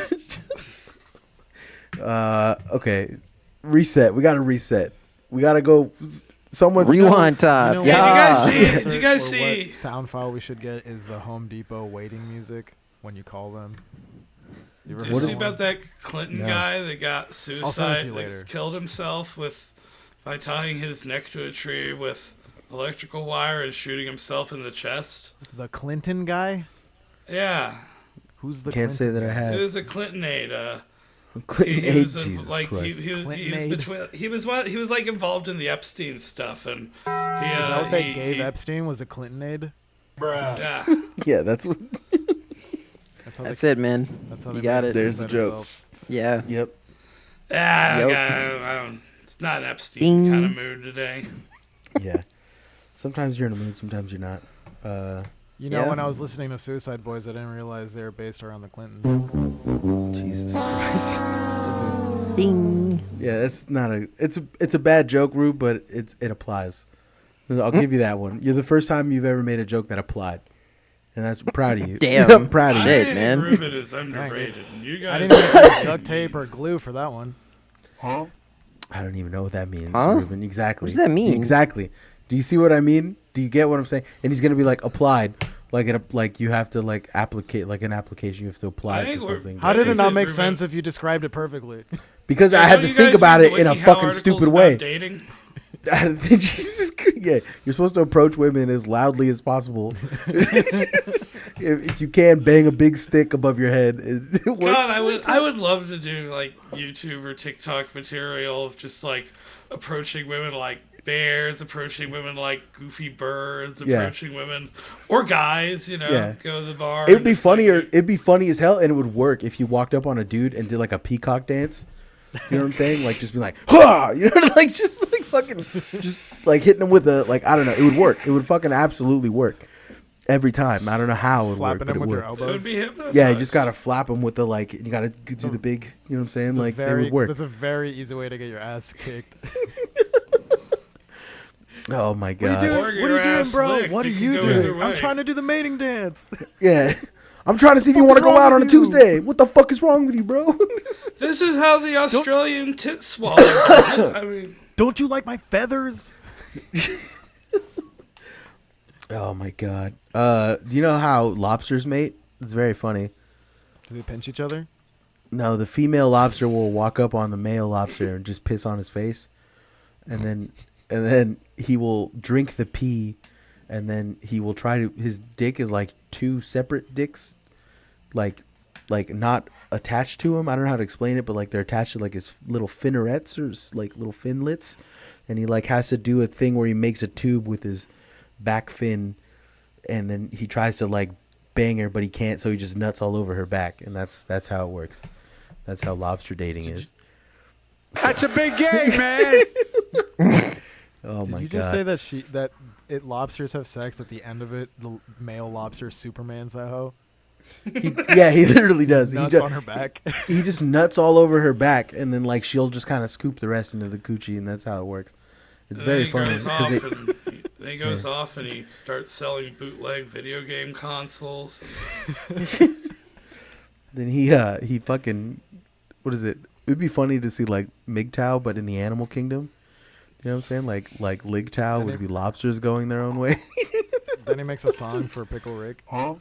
Okay. Reset. We gotta reset. We gotta go. Someone rewind time. Did you guys see? What sound file we should get is the Home Depot waiting music when you call them. Did you see about that Clinton guy that got suicide, killed himself by tying his neck to a tree with electrical wire and shooting himself in the chest? The Clinton guy? Yeah. Who's the Can't Clinton say that I have. It was a Clinton aide. Clinton aide, Jesus Christ. He was like involved in the Epstein stuff, and is that what they gave Epstein? Was a Clinton aide? Bruh. Yeah. Yeah, that's what. That's it, man. That's how you got it. There's the joke. Himself. Yeah. Yep. It's not an Epstein kind of mood today. Yeah. Sometimes you're in a mood, sometimes you're not. When I was listening to Suicide Boys, I didn't realize they were based around the Clintons. Jesus Christ. Ding. Yeah, that's not a. It's a bad joke, Rube, but it applies. I'll give you that one. You're the first time you've ever made a joke that applied, and that's proud of you. Damn, I'm proud of you. Shit, man. Ruben is underrated. You guys. I didn't even use duct tape or glue for that one. Huh? I don't even know what that means, huh? Ruben. Exactly. What does that mean? Exactly. Do you see what I mean? Do you get what I'm saying? And he's gonna be like applied, like you have to like applicate like an application. You have to apply it to something. How did it not make sense if you described it perfectly? Because I had to think about it in a fucking stupid way. Dating? Jesus Christ. Yeah, you're supposed to approach women as loudly as possible. if you can, bang a big stick above your head. It works. God, I would love to do like YouTube or TikTok material of just like approaching women like bears, approaching women like goofy birds, approaching women or guys, go to the bar. It'd be funnier. It'd be funny as hell, and it would work if you walked up on a dude and did like a peacock dance. You know what I'm saying? Like just be like, ha! You know, like just like fucking, just like hitting him with a like I don't know. It would work. It would fucking absolutely work every time. I don't know how it would work. Flapping him with your elbows. It would be hypnotized. Yeah, you just gotta flap him with the like. You gotta do the big. You know what I'm saying? Like it would work. That's a very easy way to get your ass kicked. Oh my What are god. you doing, Or get what are your you doing ass bro? licked. What are It could you go either doing? I'm way. trying to do the mating dance. Yeah. I'm trying to see if you What want to the go fuck is out wrong on a with you? Tuesday. What the fuck is wrong with you, bro? This is how the Australian tit swallow does it. I mean, Don't you like my feathers? Oh my god. Do you know how lobsters mate? It's very funny. Do they pinch each other? No, the female lobster will walk up on the male lobster and just piss on his face, and then he will drink the pee, and then he will try to. His dick is like two separate dicks, like not attached to him. I don't know how to explain it, but like they're attached to like his little finnerets or like little finlets, and he like has to do a thing where he makes a tube with his back fin, and then he tries to like bang her, but he can't, so he just nuts all over her back, and that's how it works. That's how lobster dating is. That's a big game, man. Oh Did my you god! just say that lobsters have sex at the end of it? The male lobster Superman's that hoe. Yeah, he literally does. Nuts on her back. He just nuts all over her back, and then like she'll just kind of scoop the rest into the coochie, and that's how it works. It's and very then funny he goes off because and he goes off and he starts selling bootleg video game consoles. then he fucking, what is it? It'd be funny to see like MGTOW, but in the animal kingdom. You know what I'm saying? Like LigTow would be lobsters going their own way. Then he makes a song for Pickle Rick. What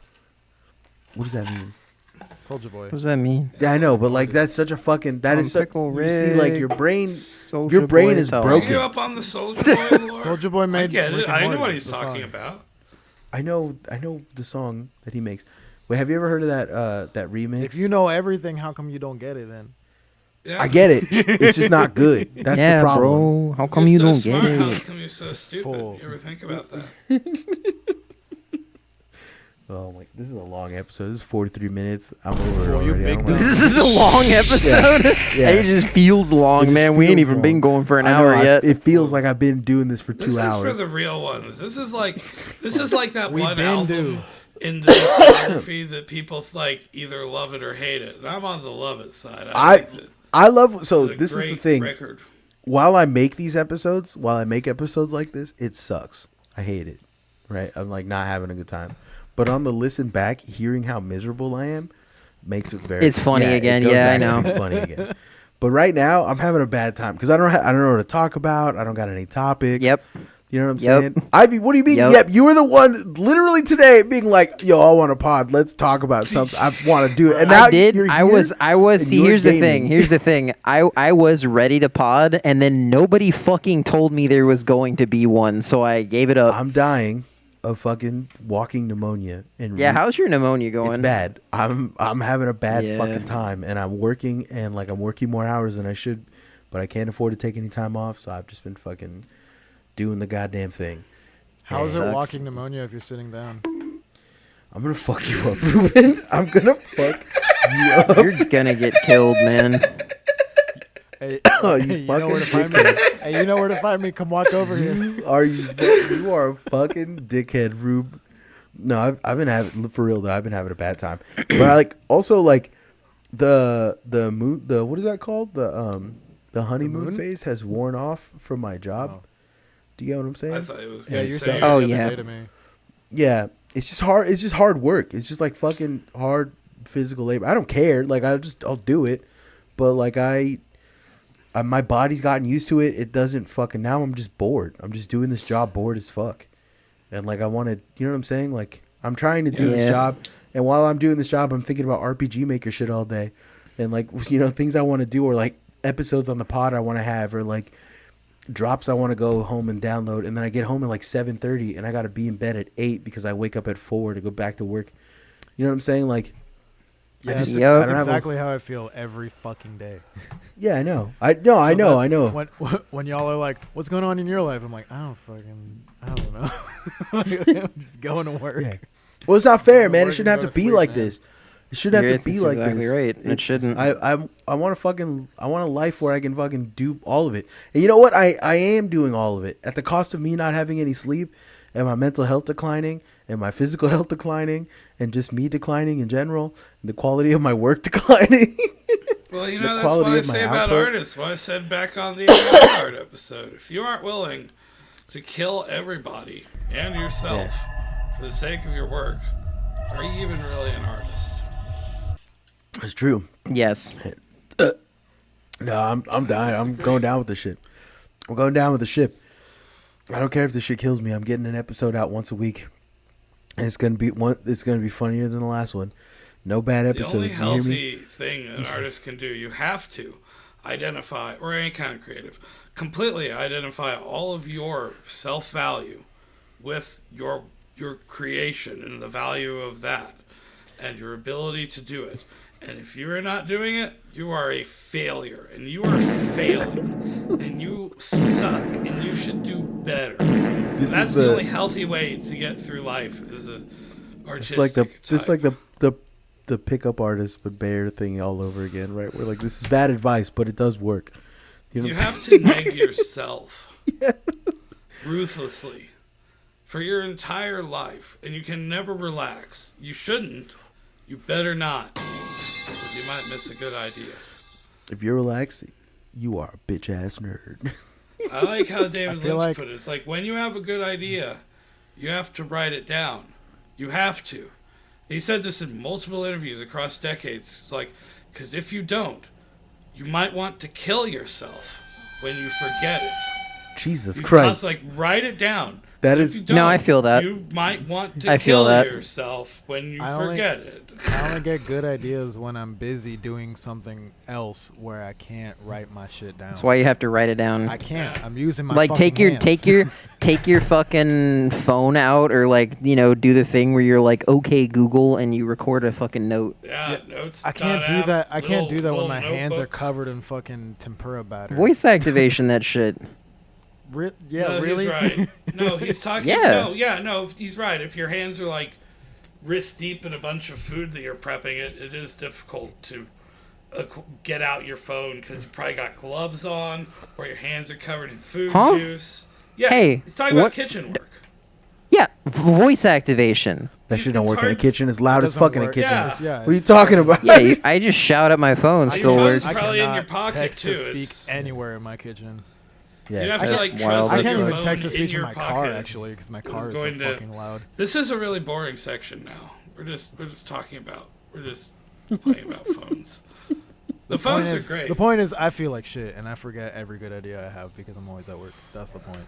does that mean? Soldier Boy. What does that mean? Yeah, I know, but like that's such a fucking that is so, Pickle you see like Rick, your brain Soulja Boy is Tell. broken. Are you up on the Soldier Boy lore? Soldier Boy made. I get Rick it. and I know Morty, what he's the talking song. about. I know the song that he makes. Wait, have you ever heard of that remix? If you know everything, how come you don't get it then? Yeah. I get it. It's just not good. That's yeah, the problem. bro. How come You're you so don't smart. get How it? come you're so stupid? Fool. You ever think about that? Oh my! This is a long episode. This is 43 minutes. I'm over it Fool, you already. I big don't wanna- This is a long episode. Yeah. It just feels long, It just man. We ain't feels even been long. going for an I know, hour yet. It feels like I've been doing this for This 2 is hours. for the real ones. This is like that We one been album do. in the discography that people like either love it or hate it. And I'm on the love it side. I love. So it's a this is the great thing. record. While I make episodes like this, it sucks. I hate it. Right? I'm like not having a good time. But on the listen back, hearing how miserable I am makes it very. It's funny again. it goes Yeah, I back to know. being funny again. But right now, I'm having a bad time because I don't know what to talk about. I don't got any topics. Yep. You know what I'm Yep. saying? Ivy, what do you mean? Yep. Yep. You were the one literally today being like, "Yo, I want a pod. Let's talk about something. I want to do it." And now I did. you're I here was. and See, you're here's the gaming. thing. Here's the thing. I was ready to pod, and then nobody fucking told me there was going to be one, so I gave it up. I'm dying of fucking walking pneumonia. And Yeah, how's your pneumonia it's going? bad. I'm having a bad Yeah. fucking time, and I'm working I'm working more hours than I should, but I can't afford to take any time off, so I've just been fucking doing the goddamn thing. How's it Sucks. walking pneumonia if you're sitting down? I'm gonna fuck you up, Ruben. I'm gonna fuck you up. You're gonna get killed, man. Hey, Oh, hey, you you know where to fucking find me. Hey, you know where to find me. Come walk over here. You are a fucking dickhead, Rube. No, I've been having, for real though, I've been having a bad time. But I also the moon, what is that called? The honeymoon moon? phase has worn off from my job. Oh. Do you get what I'm saying? I thought it was. Yeah, gonna you say- said Oh, the other yeah. day to me. Yeah, it's just hard. It's just hard work. It's just like fucking hard physical labor. I don't care. Like I'll do it, but like my body's gotten used to it. It doesn't fucking. Now I'm just bored. I'm just doing this job bored as fuck, and like I want to. You know what I'm saying? Like I'm trying to do this Yeah. job, and while I'm doing this job, I'm thinking about RPG Maker shit all day, and like things I want to do, or like episodes on the pod I want to have, or like drops I want to go home and download, and then I get home at like 7:30 and I got to be in bed at 8 because I wake up at 4 to go back to work. You know what I'm saying? Like Yeah, I just Yep. I that's don't have exactly how I feel every fucking day. yeah, I know. I So know. that- When y'all are like, "What's going on in your life?" I'm like, I don't know. I'm just going to work. Yeah. Well, it's not fair, Go to man. It work shouldn't and have go to to be sleep, like man. this. It shouldn't have Yeah, to be that's like exactly this. right. It shouldn't. I want a life where I can fucking do all of it. And you know what? I am doing all of it at the cost of me not having any sleep, and my mental health declining, and my physical health declining, and just me declining in general, and the quality of my work declining. Well, you the know, that's quality what I of my say about output. artists. What I said back on the art episode. If you aren't willing to kill everybody and yourself for the sake of your work, are you even really an artist? It's true. Yes. No, I'm dying. I'm going down with the ship. I'm going down with the ship. I don't care if the shit kills me. I'm getting an episode out once a week, and it's gonna be funnier than the last one. No bad episodes. The only healthy thing an artist can do, you have to identify, or any kind of creative, completely identify all of your self-value with your creation and the value of that and your ability to do it. And if you are not doing it, you are a failure, and you are failing, and you suck, and you should do better. That's the only healthy way to get through life, is a artistic it's like the pickup artist but bear thing all over again, right? We're like, this is bad advice, but it does work. You know, you have to neg yourself ruthlessly for your entire life, and you can never relax. You shouldn't. You better not, because you might miss a good idea. If you're relaxing, you are a bitch ass nerd. I like how David Lynch put it. It's like, when you have a good idea, you have to write it down. You have to. He said this in multiple interviews across decades. It's like, because if you don't, you might want to kill yourself when you forget it. Jesus Christ. Like, write it down. That is... No, I feel that. You might want to kill yourself when you forget it. I only get good ideas when I'm busy doing something else where I can't write my shit down. That's why you have to write it down. I can't. I'm using my like fucking hands. take your fucking phone out, or like, you know, do the thing where you're like, okay Google, and you record a fucking note. Yeah, notes. I can't do that. I can't do that when my hands are covered in fucking tempura batter. Voice activation, that shit. Yeah, no, really? He's right. No, he's talking. No, he's right. If your hands are like wrist deep in a bunch of food that you're prepping, it is difficult to get out your phone because you probably got gloves on, or your hands are covered in food juice. Yeah, hey, he's talking about kitchen work. Yeah, voice activation. That shit don't work in a kitchen. It's loud as fuck in a kitchen. Yeah. What are you talking about? Yeah, I just shout at my phone. Still works. It's probably in your pocket text too. To speak anywhere in my kitchen. Yeah, you have to like trust I can't your even phone text to speech in my pocket. car actually, because my car is so fucking loud. This is a really boring section now. We're just playing about phones. The phones are great. The point is, I feel like shit, and I forget every good idea I have because I'm always at work. That's the point.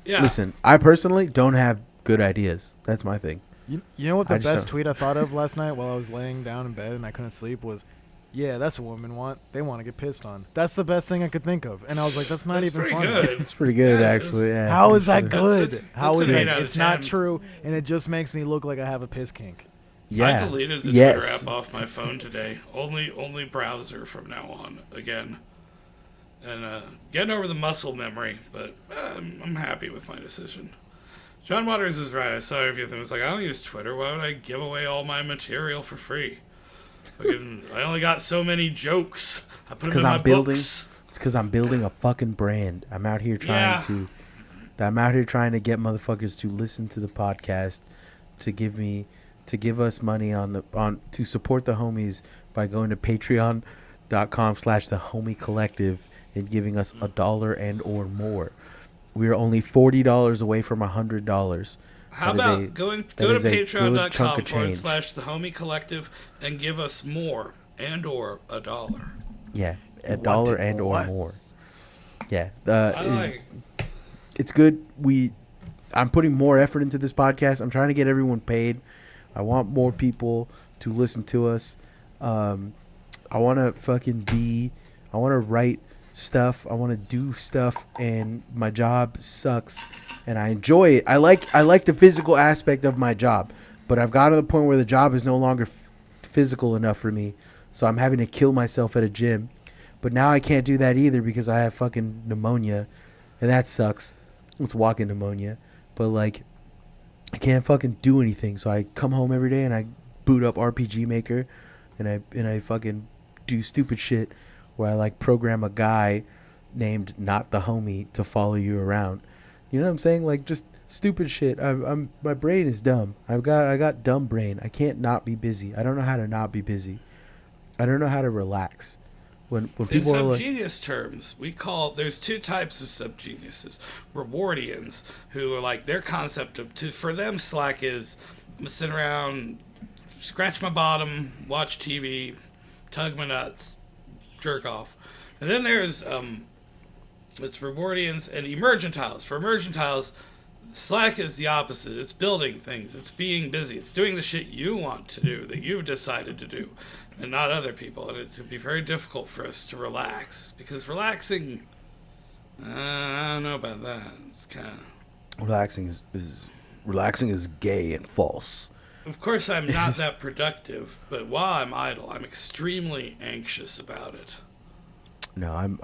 Listen, I personally don't have good ideas. That's my thing. You know what the best tweet I thought of last night while I was laying down in bed and I couldn't sleep was, yeah, that's what women want. They want to get pissed on. That's the best thing I could think of. And I was like, that's not even funny. Good. It's pretty good, actually. Yeah, how is that good? How is that? It's not true, and it just makes me look like I have a piss kink. Yeah. I deleted the Twitter app off my phone today. Only browser from now on again. And getting over the muscle memory, but I'm happy with my decision. John Waters is right. I saw an interview with him. It was like, I don't use Twitter. Why would I give away all my material for free? I only got so many jokes. I put them in my books. It's because I'm building a fucking brand. I'm out here trying to get motherfuckers to listen to the podcast, to give us money to support the homies by going to patreon.com/thehomiecollective and giving us $1 and or more. We are only $40 away from $100. How about go to patreon.com/thehomiecollective and give us more and or $1. Yeah, $1 and or more. Yeah, it's good. I'm putting more effort into this podcast. I'm trying to get everyone paid. I want more people to listen to us. I want to I want to write stuff. I want to do stuff, and my job sucks, and I enjoy it. I like the physical aspect of my job, but I've got to the point where the job is no longer physical enough for me, so I'm having to kill myself at a gym. But now I can't do that either because I have fucking pneumonia, and that sucks. It's walking pneumonia, but like I can't fucking do anything. So I come home every day and I boot up RPG Maker, and I fucking do stupid shit where I like program a guy named Not the Homie to follow you around. You know what I'm saying? Like just stupid shit. My brain is dumb. I got dumb brain. I can't not be busy. I don't know how to not be busy. I don't know how to relax. When In people are like, subgenius terms, there's two types of subgeniuses. Rewardians, who are like, their concept for them, Slack is, I'm gonna sit around, scratch my bottom, watch TV, tug my nuts, jerk off. And then there's it's rewardians and emergentiles. For emergentiles, Slack is the opposite. It's building things. It's being busy. It's doing the shit you want to do, that you've decided to do, and not other people. And it's going to be very difficult for us to relax. Because relaxing, I don't know about that. It's kind of... Relaxing is gay and false. Of course, I'm not that productive, but while I'm idle, I'm extremely anxious about it. No, I'm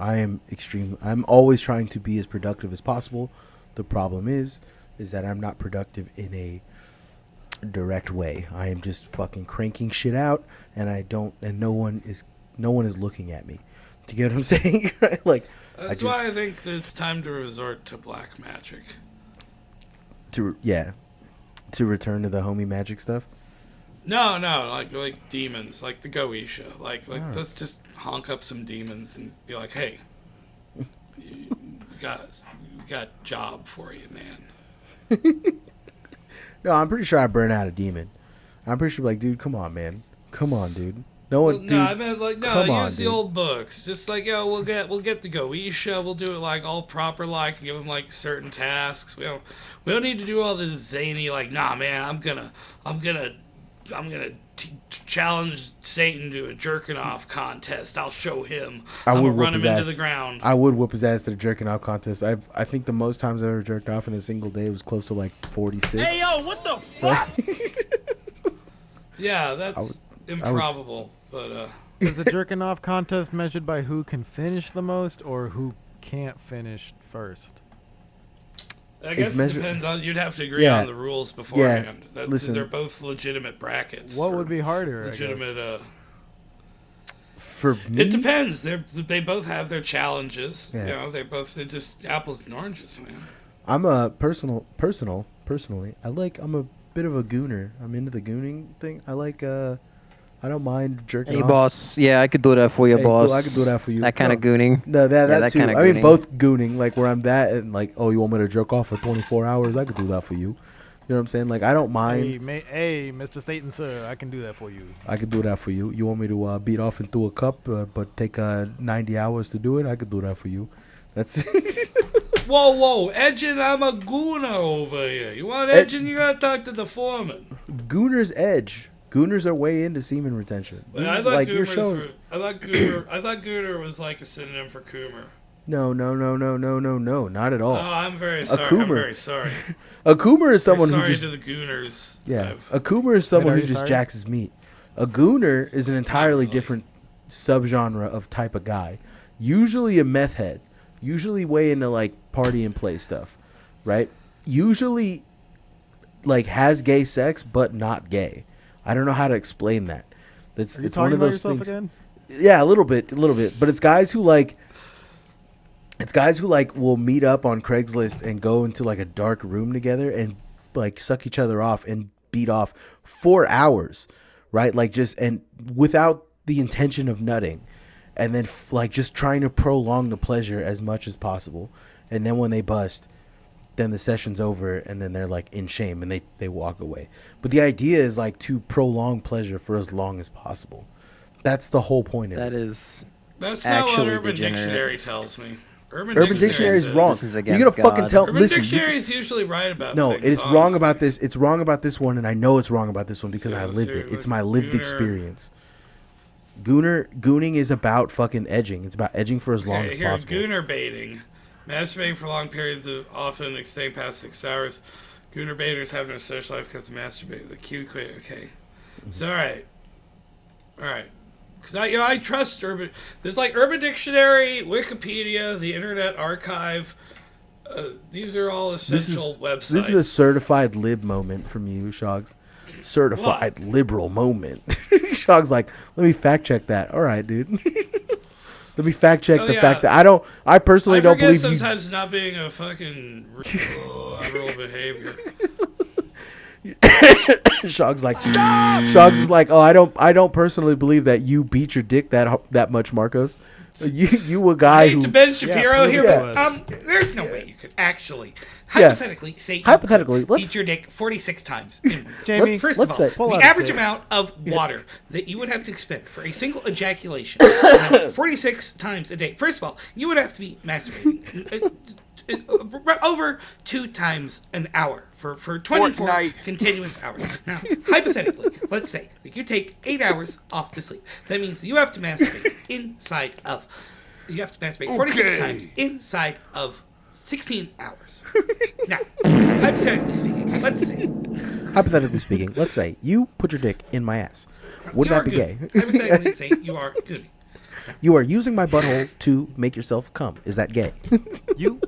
always trying to be as productive as possible. The problem is that I'm not productive in a direct way. I am just fucking cranking shit out, and no one is looking at me. Do you get what I'm saying? Right? Like, that's why I think that it's time to resort to black magic. To return to the homie magic stuff. No, like demons, like the Goetia. Let's just honk up some demons and be like, hey, we got job for you, man. No, I'm pretty sure I burn out a demon. I'm pretty sure, like, dude, come on, man. Come on, dude. I meant use the old books. Just like, we'll get the Goetia. We'll do it like all proper, like, give them like certain tasks. We don't need to do all this zany, like, nah, man, I'm gonna challenge Satan to a jerking off contest. I'll show him. I'm gonna run him into the ground. I would whoop his ass to the jerking off contest. I think the most times I ever jerked off in a single day was close to like 46. Hey yo, what the fuck? Yeah, that's improbable. But is the jerking off contest measured by who can finish the most or who can't finish first? I guess it depends on. You'd have to agree on the rules beforehand. Yeah, listen, they're both legitimate brackets. What would be harder? Legitimate. For me, it depends. They both have their challenges. Yeah. You know, they're just apples and oranges, man. I'm a personally. I'm a bit of a gooner. I'm into the gooning thing. I don't mind jerking off. Hey, boss. Yeah, I could do that for you, boss. I could do that for you. That kind of gooning. No, that too. Kinda I mean, gooning. both gooning. Like, where I'm that and, like, oh, you want me to jerk off for 24 hours? I could do that for you. You know what I'm saying? Like, I don't mind. Hey, Mr. Satan, sir, I can do that for you. I could do that for you. You want me to beat off into a cup, but take 90 hours to do it? I could do that for you. That's Whoa, Edgin, I'm a gooner over here. You want Edgin? You gotta talk to the foreman. Gooner's edge. Gooners are way into semen retention. I thought gooner was like a synonym for coomer. No, not at all. Oh, I'm very sorry. A coomer is someone who sorry just to the gooners. yeah. A coomer is someone Wait, are who you just sorry? jacks his meat. A gooner is an entirely different subgenre of type of guy. Usually a meth head. Usually way into like party and play stuff, right? Usually like has gay sex but not gay. I don't know how to explain that. It's one of those things. Again? Yeah, a little bit. But it's guys who will meet up on Craigslist and go into like a dark room together and like suck each other off and beat off 4 hours, right? Like just and without the intention of nutting, and then like just trying to prolong the pleasure as much as possible. And then when they bust, then the session's over and then they're like in shame and they walk away. But the idea is like to prolong pleasure for as long as possible. That's the whole point of it. That's not what actually Urban degenerate. Dictionary tells me. Urban Dictionary is wrong. This is You're against gonna fucking God. tell. Urban Listen, Dictionary is usually right about no, things. it is wrong about this. It's wrong about this one, and I know it's wrong about this one because I lived it. seriously, It's my lived gooner. experience. Gooning is about fucking edging. It's about edging for as long as Here's possible. gooner baiting. Masturbating for long periods of often extending past 6 hours. Gooner baiters have no social life because of masturbating. The Q quit. Okay. So, all right. Because I trust Urban. There's like Urban Dictionary, Wikipedia, the Internet Archive. These are all essential websites. This is a certified lib moment from you, Shogs. Certified liberal moment. Shogs like, let me fact check that. All right, dude. Let me fact check the fact that I personally don't believe sometimes not being a fucking liberal behavior. Shog's like, stop. Shog's is like, oh, I don't personally believe that you beat your dick that much, Marcos. You a guy Hey, who to Ben Shapiro prove here. it to us. There's no way you could actually hypothetically say you Hypothetically, could beat your dick 46 times. Jamie, First let's of all, say- pull the out a average stick. amount of water that you would have to expend for a single ejaculation times 46 times a day. First of all, you would have to be masturbating over 2 times an hour for 24 Fortnite. continuous hours. Now, hypothetically, let's say that you take 8 hours off to sleep. That means you have to masturbate inside of. You have to masturbate 46 times inside of 16 hours. Now, hypothetically speaking, let's say you put your dick in my ass. Would that be gay? Hypothetically say you are gooning. You are using my butthole to make yourself come. Is that gay? You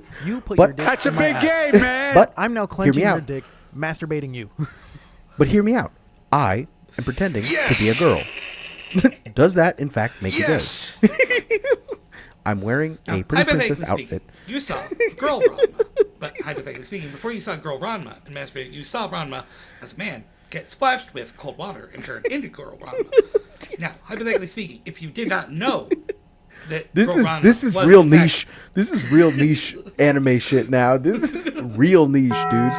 put But- your dick That's a in my big ass. game, man. But I'm now hear clenching me your out. dick, masturbating you. But hear me out. I am pretending to be a girl. Does that in fact make you gay? I'm wearing a pretty princess Hypothetically outfit. speaking, you saw Girl Ranma. But hypothetically speaking, before you saw Girl Ranma and masturbating, you saw Ranma as a man get splashed with cold water and turned into Girl Ranma. Now, hypothetically speaking, if you did not know that Girl Ranma This is was real in fact- niche. This is real niche anime shit now. This is real niche, dude.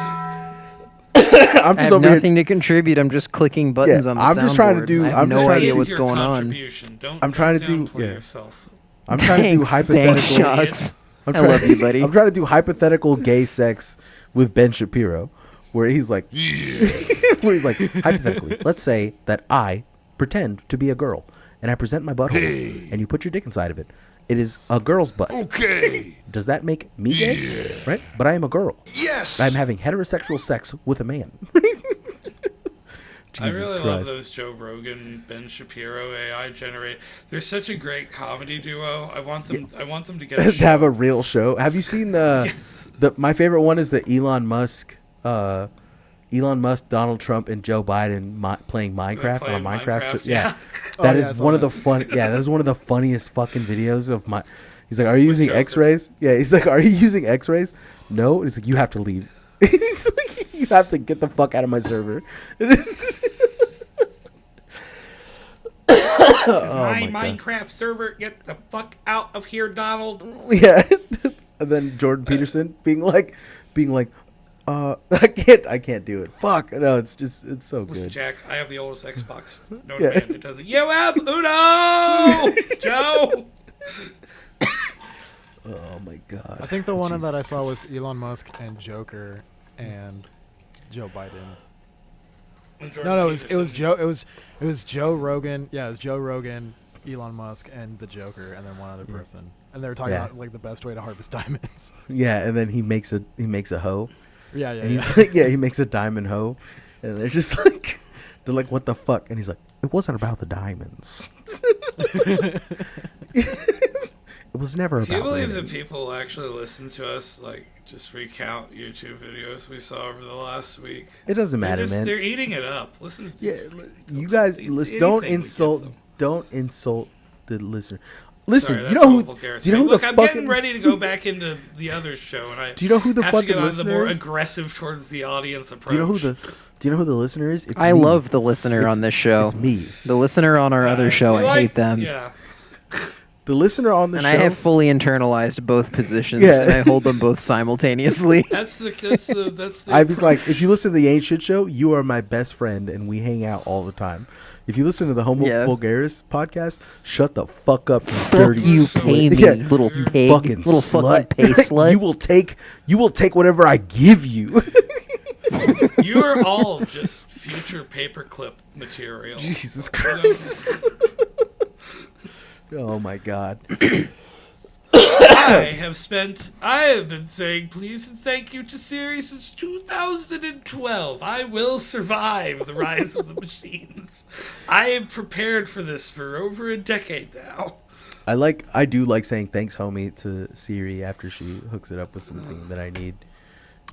I'm I just have over nothing here. to contribute. I'm just clicking buttons Yeah, on the I'm just trying to soundboard. do- I have I'm no just trying to idea do- what's Your going on. contribution. Don't I'm trying to do- downplay yeah. yourself. I'm trying to do Thanks, hypothetical. Shots. I'm I trying- love you, buddy. I'm trying to do hypothetical gay sex with Ben Shapiro, where he's like, hypothetically, let's say that I pretend to be a girl and I present my butthole and you put your dick inside of it. It is a girl's butt. Okay. Does that make me gay? Right? But I am a girl. Yes. I'm having heterosexual sex with a man. I Jesus really love Christ. those Joe Rogan, Ben Shapiro AI generate. They're such a great comedy duo. I want them. I want them to get a To have show. a real show. Have you seen Yes. my favorite one is the Elon Musk, Donald Trump, and Joe Biden playing Minecraft playing on a Minecraft. Minecraft, Yeah, yeah. that Oh, is yeah, I saw one of the that. fun. Yeah, that is one of the funniest fucking videos of my. He's like, "Are you using Joker. X-rays?" Yeah, he's like, "Are you using X-rays?" No. He's like, "You have to leave." He's like, "You have to get the fuck out of my server." It is. This is my my God. Minecraft server. Get the fuck out of here, Donald. Yeah. And then Jordan Peterson being like, I can't do it. Fuck. No, it's so Listen, good. Jack, I have the oldest Xbox. No Yeah. man, it doesn't. You have Uno, Joe. Oh my God. I think the one that I Jesus saw was Elon Musk and Joker and Joe Biden. And Jordan No, it was Peterson. Joe. It was Joe Rogan. Yeah, it was Joe Rogan, Elon Musk, and the Joker, and then one other person. And they were talking Yeah. about like the best way to harvest diamonds. Yeah, and then he makes a hoe. yeah, And he's yeah. like, yeah, he makes a diamond hoe. And they're just like, they're like, what the fuck? And he's like, it wasn't about the diamonds. It was never Do you about believe women. that people actually listen to us, like, just recount YouTube videos we saw over the last week? It doesn't They're matter, just, man. They're eating it up. Listen. Yeah, you just guys, eat listen, anything don't that gives insult, them. don't insult the listener. Listen, Sorry, you that's know who? awful, Garrett. Do you know who Look, the I'm fucking? getting ready to go back into the other show, and I Do you know who the have fucking to get on the listener more is? aggressive towards the audience approach. Do you know who the? Do you know who the listener is? It's I me. love the listener It's- on this show. It's me. The listener on our other show, We I like- hate them. Yeah. The listener on the And show. I have fully internalized both positions, Yeah. and I hold them both simultaneously. That's the Ivy's like, if you listen to the Ain't Shit Show, you are my best friend, and we hang out all the time. If you listen to the Homo Yeah. Vulgaris podcast, shut the fuck up, you Fuck dirty you, slut. pay me, Yeah, little you pig, fucking little slut. fucking pay slut. You will take whatever I give you. You are all just future paperclip material. Jesus Christ. Oh my God. I have been saying please and thank you to Siri since 2012. I will survive the rise of the machines. I am prepared for this for over a decade now. I do like saying thanks, homie, to Siri after she hooks it up with something that I need.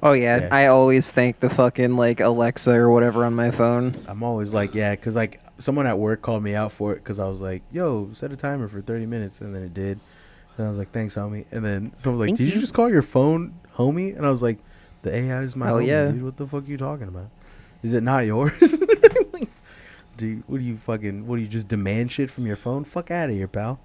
Oh yeah, Yeah. I always thank the fucking like Alexa or whatever on my phone. I'm always like, yeah, because like someone at work called me out for it because I was like, yo, set a timer for 30 minutes. And then it did. And I was like, thanks, homie. And then someone was like, Thank did you you. just call your phone homie? And I was like, the AI is my Hell homie, yeah. dude. What the fuck are you talking about? Is it not yours? What do you just demand shit from your phone? Fuck out of here, pal.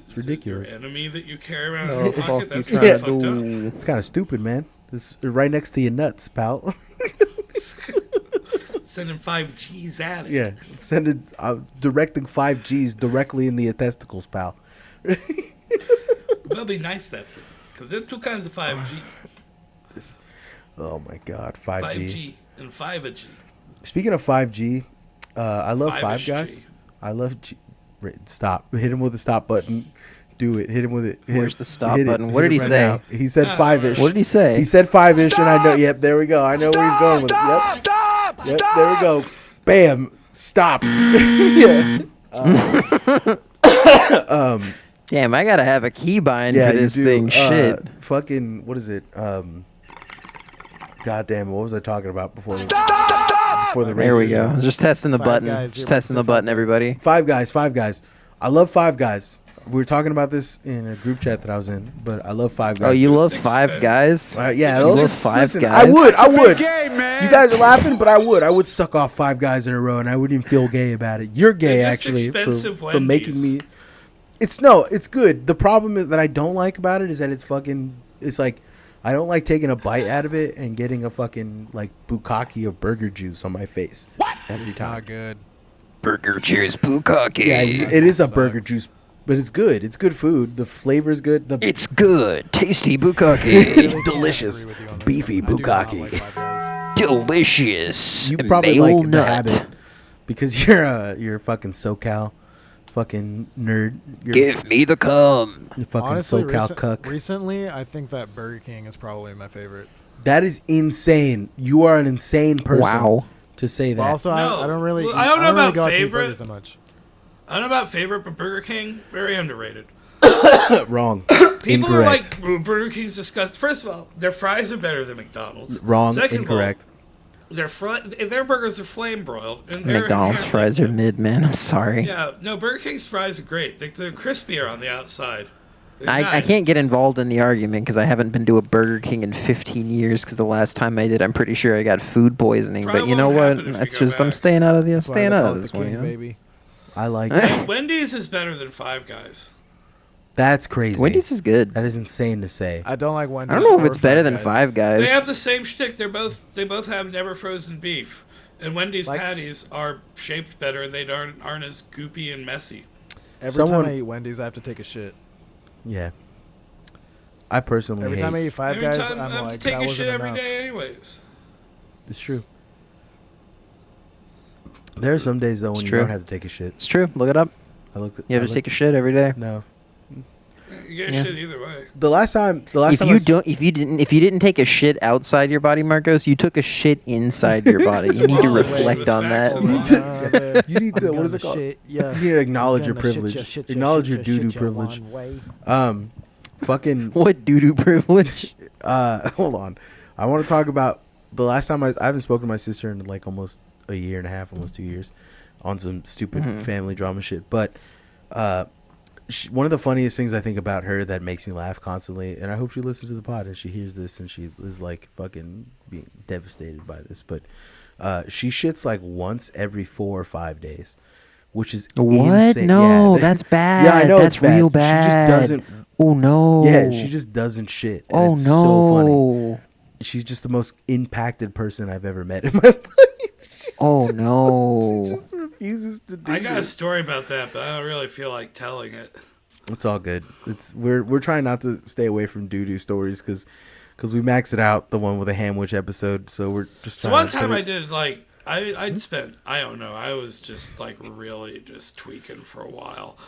It's ridiculous. Your enemy that you carry around Oh, in your fuck pocket? you That's trying kind to of fucked up. do? It's kind of stupid, man. It's right next to your nuts, pal. Sending 5Gs at it. Yeah, directing 5Gs directly in the testicles, pal. That'll be nice, that thing. Because there's two kinds of 5G. Oh my God, 5G. 5G and 5G. Speaking of 5G, I love Five 5-ish Guys. G. I love. Stop. Hit him with the stop button. Do it. Hit him with it. Where's the stop button? What did he say? Now. He said 5-ish. What did he say? He said 5-ish, and I know. Yep, there we go. I know where he's going with it. Yep. Stop! Yep, there we go. Bam. Stop. Yeah. Damn, I gotta have a keybind Yeah, for you this do. thing. Shit. Fucking. What is it? God damn. What was I talking about before? Before the There we racism? go. Just testing the Five button. Guys, Just you're testing the missing button, Five Guys. everybody. Five Guys. I love Five Guys. We were talking about this in a group chat that I was in, but I love Five Guys. Oh, you love Six Five Men. Guys? Yeah, You listen, love Five I Guys? would. I would. Game, man. You guys are laughing, but I would suck off 5 guys in a row, and I wouldn't even feel gay about it. You're gay, They're just actually, expensive for making Wendy's. me. It's good. The problem is that I don't like about it is that it's like, I don't like taking a bite out of it and getting a fucking like bukkake of burger juice on my face every It's time. not good. Burger Cheers Bukkake. Yeah, it is a Sucks. burger juice, but it's good. It's good food. The flavor's good. It's good. Tasty Really Bukkake. can't Delicious, agree with you on this beefy one. I do not bukkake. like Five Guys. Delicious. You probably male like the nut. habit because you're a fucking SoCal fucking nerd. You're Give me the cum. a fucking Honestly, SoCal cuck. recently, I think that Burger King is probably my favorite. That is insane. You are an insane person Wow. to say that. But also, No. I don't really. Well, I don't know really about go out to eat favorite. burgers that much. I don't know about favorite, but Burger King, very underrated. Wrong. People Incorrect. are like, "Ooh, Burger King's disgusting." First of all, their fries are better than McDonald's. Wrong. Second Incorrect. of all, their burgers are flame broiled. And they're McDonald's inherently- fries are mid, man. I'm sorry. Yeah, no, Burger King's fries are great. They're crispier on the outside. They're I nice. can't get involved in the argument because I haven't been to a Burger King in 15 years. Because the last time I did, I'm pretty sure I got food poisoning. Probably But you know won't what? happen if you That's go just I'm back. staying out of the That's why staying they out call of it this the one. King, You know? baby. I like it. Wendy's is better than Five Guys. That's crazy. Wendy's is good. That is insane to say. I don't like Wendy's. I don't know if or it's better Five than Five Guys. They have the same shtick. They both have never frozen beef, and Wendy's Like- patties are shaped better, and they aren't as goopy and messy. Every Someone- time I eat Wendy's, I have to take a shit. Yeah. I personally Every hate. time I eat Five Every Guys, time I I'm have like, to take that a wasn't shit every enough. day, anyways. It's true. There are some days though when It's you true. don't have to take a shit. It's true. Look it up. I looked. You have to take a shit every day. No. You get Yeah. shit either way. The last time. If I you s- don't, if you didn't take a shit outside your body, Marcos, you took a shit inside your body. You need to Wrong. reflect With on facts that. alone. You need to. What is it called? You need to acknowledge your privilege. Acknowledge your doo doo privilege. Fucking. What doo doo privilege? Hold on. I want to talk about the last time I haven't spoken to my sister in like almost a year and a half, almost 2 years, on some stupid family drama shit. But one of the funniest things I think about her that makes me laugh constantly, and I hope she listens to the pod and she hears this and she is like fucking being devastated by this, but she shits like once every 4 or 5 days, which is What? insane. No, Yeah, that's bad. Yeah, I know That's it's bad. real bad. She just doesn't. Oh no. Yeah, she just doesn't shit. And Oh it's so funny. no. She's just the most impacted person I've ever met in my life. Oh no. Just refuses to do I got a it. story about that, but I don't really feel like telling it. It's all good. We're trying not to stay away from doo-doo stories because we maxed it out, the one with the Hamwich episode. So we're just So trying one to time put I it- did like I'd spent, I don't know, I was just like really just tweaking for a while,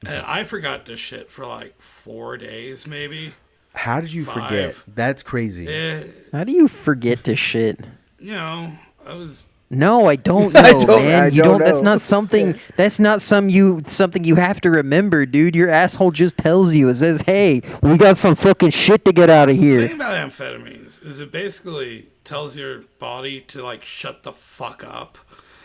and I forgot to shit for like 4 days maybe. How did you 5. forget? That's crazy. How do you forget to shit? You know, I was. No, I don't know, I don't- man. I You don't don't. That's know. not something. That's not something you have to remember, dude. Your asshole just tells you. It says, "Hey, we got some fucking shit to get out of The here." thing about amphetamines is it basically tells your body to like shut the fuck up.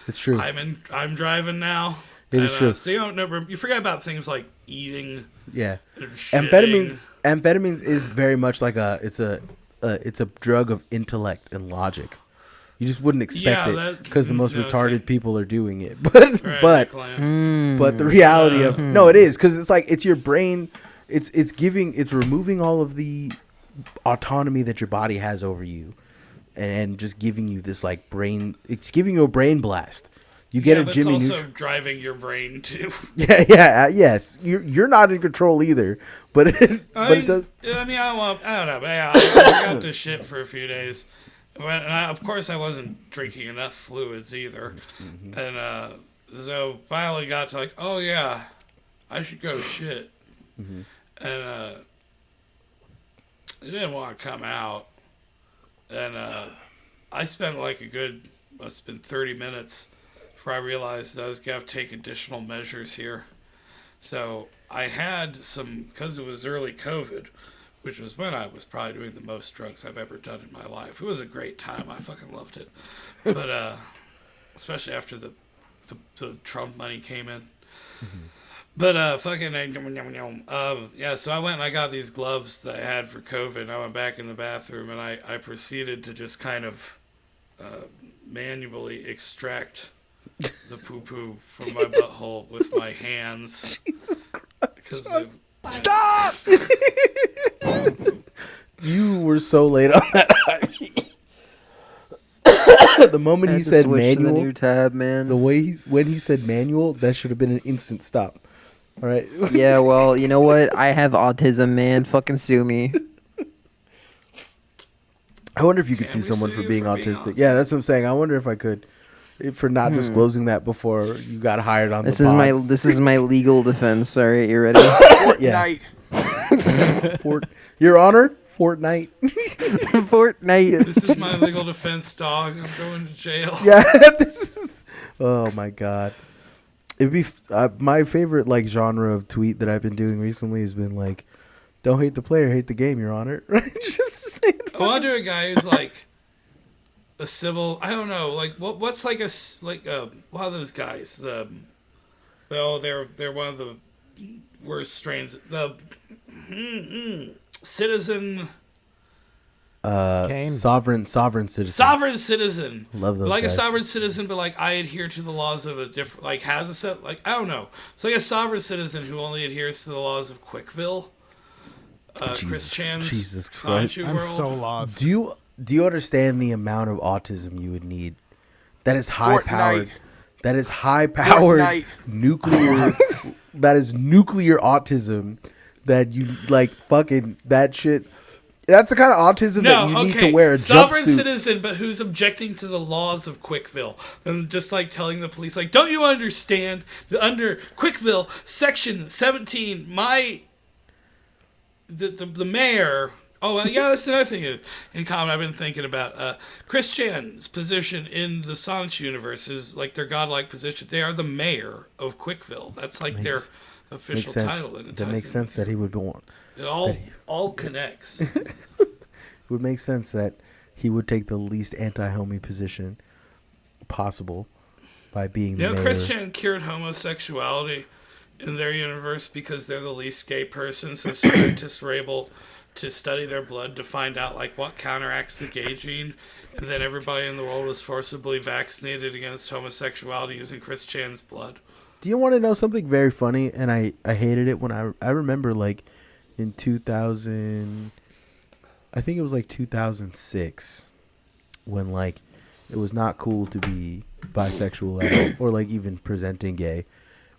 It's true. I'm driving now. It is true. So you don't know. You forget about things like eating. Yeah. And shitting. Amphetamines is very much like it's a drug of intellect and logic. You just wouldn't expect Yeah, it because the most no, retarded okay. people are doing it. Right, But Clam. but the reality of no, it is because it's like it's your brain. It's removing all of the autonomy that your body has over you, and just giving you this like brain. It's giving you a brain blast. You get a but Jimmy it's also Neutron. driving your brain too. Yes. You're not in control either, but it does. I mean, I don't know. But yeah, I got this shit for a few days. Of course, I wasn't drinking enough fluids either, and so finally got to like, oh yeah, I should go shit, and it didn't want to come out, and I spent like must have been 30 minutes before I realized that I was gonna have to take additional measures here. So I had because it was early COVID, which was when I was probably doing the most drugs I've ever done in my life. It was a great time. I fucking loved it. But especially after the Trump money came in. But yeah, so I went and I got these gloves that I had for COVID, and I went back in the bathroom, and I proceeded to just kind of manually extract the poo-poo from my butthole with my hands. Jesus Christ. Stop! You were so late on that. The moment he said switch to the manual, new tab, man. when he said manual, that should have been an instant stop. All right. Yeah, well, you know what? I have autism, man. Fucking sue me. I wonder if you could Can sue we someone sue for you being for being autistic. Yeah, that's what I'm saying. I wonder if I could, for not disclosing that before you got hired on This the is pod. this is my legal defense. All right, you ready? Yeah. Your Honor, Fortnite. Fortnite. This is my legal defense, dog. I'm going to jail. Yeah. Oh my God. It'd be my favorite like genre of tweet that I've been doing recently has been like, "Don't hate the player, hate the game, Your Honor." Right? Just saying. I want to do a guy who's like a civil. I don't know. Like what's like one of those guys. They're one of the worst strains. The citizen. Kane. Sovereign citizen. Sovereign citizen. Love those like guys. a sovereign citizen, but like I adhere to the laws of a different. Like has a set. Like I don't know. It's like a sovereign citizen who only adheres to the laws of Quickville. Chris Chan's Jesus Christ. Sanchu I'm World. so lost. Do you understand the amount of autism you would need? That is high powered. That is high powered nuclear. That is nuclear autism. That you like fucking that shit. That's the kind of autism that you need to wear a sovereign jumpsuit. citizen, but who's objecting to the laws of Quickville and just like telling the police, like, don't you understand that under Quickville Section 17, the mayor. Oh yeah, that's another thing in common I've been thinking about. Chris Chan's position in the Sonic universe is like their godlike position. They are the mayor of Quickville. That's like their official title. That makes sense that he would want. It all connects. It would make sense that he would take the least anti-homie position possible by being the mayor. Chris Chan cured homosexuality in their universe because they're the least gay person, so scientists were able to study their blood to find out like what counteracts the gay gene, and then everybody in the world was forcibly vaccinated against homosexuality using Chris Chan's blood. Do you want to know something very funny? And I hated it when I remember like in 2000, I think it was like 2006, when like it was not cool to be bisexual at all, or like even presenting gay.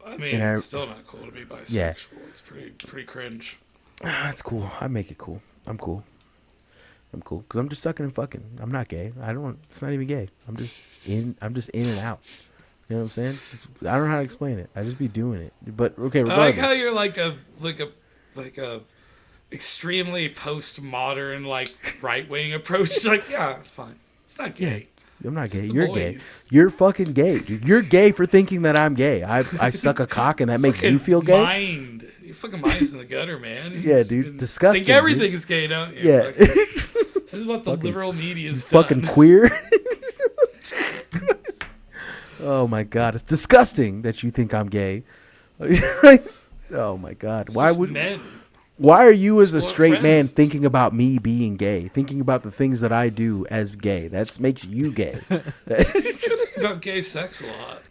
I mean, it's still not cool to be bisexual. Yeah. It's pretty cringe. That's cool. I make it cool. I'm cool. Because I'm just sucking and fucking. I'm not gay. It's not even gay. I'm just in and out. You know what I'm saying? I don't know how to explain it. I just be doing it. But okay, I regardless. like how you're like a extremely postmodern like right wing approach. Like, yeah, it's fine. It's not gay. I'm not gay. It's the You're boys. gay. You're fucking gay. Dude. You're gay for thinking that I'm gay. I suck a cock and that makes you feel gay. Your fucking mind's in the gutter, man. Yeah, dude. Disgusting. Think everything dude. is gay, don't you? Yeah. This is what the liberal media is fucking queer. Oh my god, it's disgusting that you think I'm gay. Right? Oh my god. Why would men? Why are you as a Explore straight man friends. thinking about me being gay? Thinking about the things that I do as gay? That makes you gay. You think about gay sex a lot.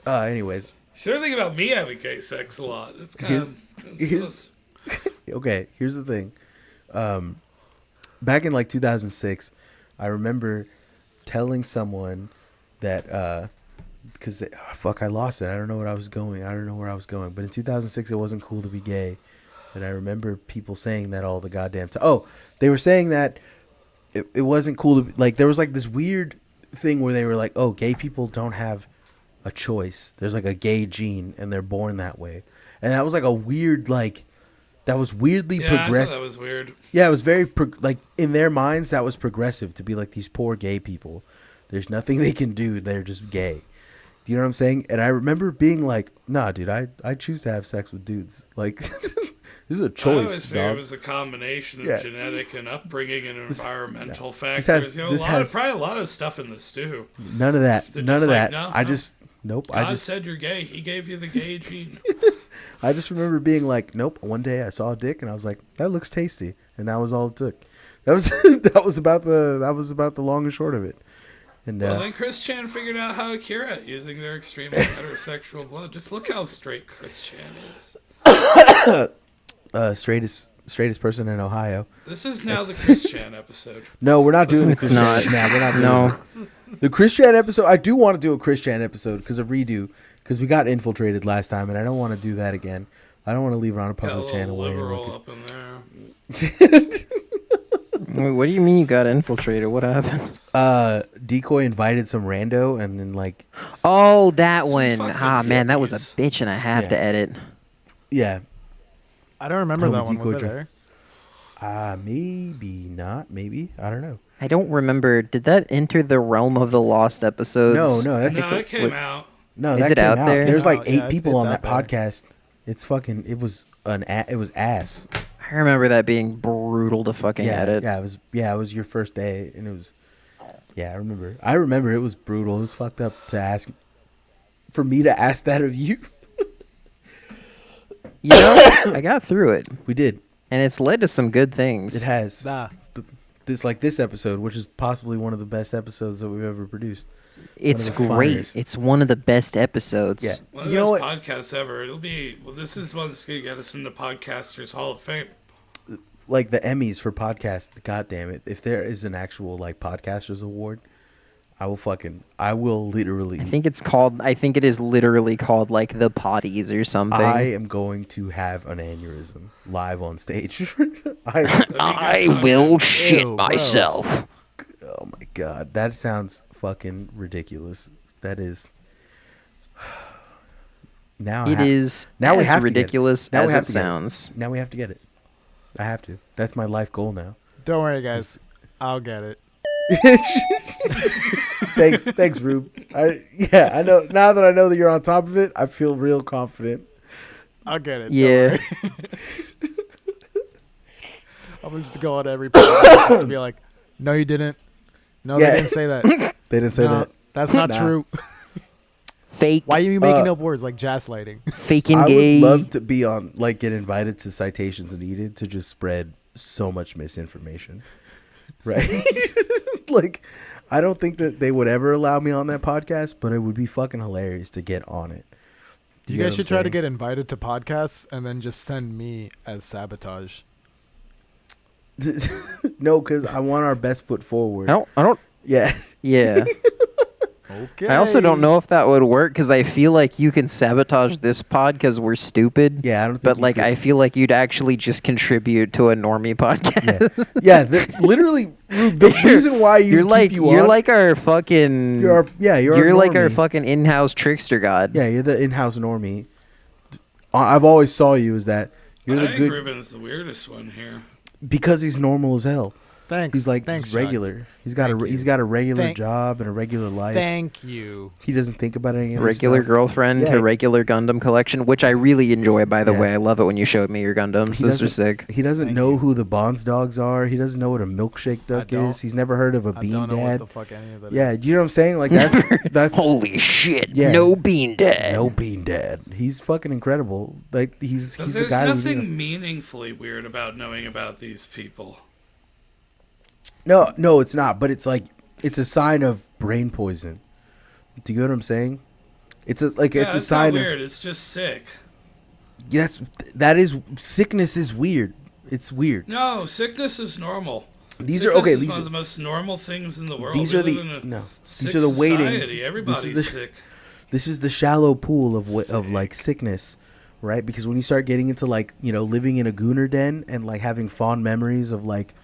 Anyways, You sure think about me having gay sex a lot. It's kind here's- okay, here's the thing. Back in like 2006, I remember telling someone that because I lost it. I don't know what I was going. I don't know where I was going. But in 2006, it wasn't cool to be gay, and I remember people saying that all the goddamn time. Oh, they were saying that it wasn't cool to be, like, there was like this weird thing where they were like, oh, gay people don't have a choice. There's like a gay gene, and they're born that way, and that was like a weird like. That was weirdly I thought progressive. that was weird. Yeah, it was very like in their minds that was progressive to be like these poor gay people. There's nothing they can do. They're just gay. Do you know what I'm saying? And I remember being like, "Nah, dude, I choose to have sex with dudes. Like, this is a I choice, always figured dog." it was a combination of Yeah. genetic and upbringing and environmental This factors. has- You know, this has- probably a lot of stuff in this too. None of that. They're None just of like, that. no, I no. just nope. God said you're gay. He gave you the gay gene. I just remember being like, nope. One day I saw a dick and I was like, that looks tasty, and that was all it took. That was that was about the long and short of it. And Well, then Chris Chan figured out how to cure it using their extremely heterosexual blood. Just look how straight Chris Chan is. straightest person in Ohio. This is now the Chris Chan episode. No, we're not doing the It's Chris not. Chan. Nah, we're not doing No. the Chris Chan episode. I do want to do a Chris Chan episode because of redo, because we got infiltrated last time, and I don't want to do that again. I don't want to leave it on a Got a public little channel. where liberal anyone up in there. Wait, what do you mean you got infiltrated? What happened? Decoy invited some rando, and then like, Oh, that one. fucking Ah, man, that was a hippies. bitch and a half Yeah. to edit. yeah, I don't remember Oh, that one. Was Decoy it Dra- there? maybe not. Maybe I don't know. I don't remember. Did that enter the realm of the lost episodes? No, that's No, it came out. no. Is that it came out there? There's like Oh, 8 yeah, people it's on that out there. podcast. It's fucking. It was ass. I remember that being brutal to fucking Yeah, edit. yeah. It was. Yeah, it was your first day, and it was. Yeah, I remember. I remember it was brutal. It was fucked up to ask. For me to ask that of you. You know, I got through it, We did. and it's led to some good things. It has. Nah. This episode, which is possibly one of the best episodes that we've ever produced. It's one of the great. finest. It's one of the best episodes. Yeah. One of the You know best what? podcasts ever. It'll be, well, this is one that's going to get us into Podcasters Hall of Fame. Like the Emmys for podcast. God damn it! If there is an actual like podcasters award, I will literally. I think it is literally called like the Potties or something. I am going to have an aneurysm live on stage. I will shit Ew, myself. Oh my god, that sounds fucking ridiculous. That is. Now It is now we as have to get it. ridiculous Now we as have it to get it. sounds. Now we have to get it. I have to. That's my life goal now. Don't worry, guys. I'll get it. Thanks, Rube. I know. Now that I know that you're on top of it, I feel real confident. I'll get it. don't Yeah. worry. I'm gonna just go on every podcast just to be like, no, you didn't. No, Yeah. they didn't say that. They didn't say No, that. that's not Nah. true. Fake, Why are you making up words like gaslighting? faking I gay. would love to be on, like, get invited to Citations Needed to just spread so much misinformation, right? Like, I don't think that they would ever allow me on that podcast, but it would be fucking hilarious to get on it. You get guys what should I'm try to saying? get invited to podcasts and then just send me as sabotage. No, because I want our best foot forward. I don't. Yeah. Yeah. Okay. I also don't know if that would work because I feel like you can sabotage this pod because we're stupid. Yeah, I don't think But you like, could- I feel like you'd actually just contribute to a normie podcast. Yeah, literally, Rube, the reason why You're like keep you you're on, like our fucking. you're our like our normie. fucking in-house trickster god. Yeah, you're the in-house normie. I've always saw you as that. You're I the think good Ruben's the weirdest one here. because he's normal as hell. Thanks. He's like Thanks, he's regular. Chucks. He's got Thank a you. he's got a regular Thank- job and a regular life. Thank you. He doesn't think about any of this Regular stuff. girlfriend Yeah. to regular Gundam collection, which I really enjoy, by the Yeah. way. I love it when you showed me your Gundams. He Those are doesn't- sick. He doesn't Thank know you. who the Bonds dogs are. He doesn't know what a milkshake duck don't- is. He's never heard of a I bean don't know what dad. the fuck any of that Yeah, is. do you know what I'm saying? Like that's Holy shit. Yeah. No bean dad. no bean dad. He's fucking incredible. Like he's So the there's guy. nothing meaningfully weird about knowing about these people. No, it's not. But it's like it's a sign of brain poison. Do you get what I'm saying? It's Yeah, it's a it's sign not of weird. It's just sick. that is sickness is weird. It's weird. No, sickness is normal. These Sickness are okay. is These one are of the most normal things in the world. these We are the live in a no. sick These are the waiting. society. Everybody's the- sick. This is the shallow pool of like sickness, right? Because when you start getting into like living in a gooner den and like having fond memories of like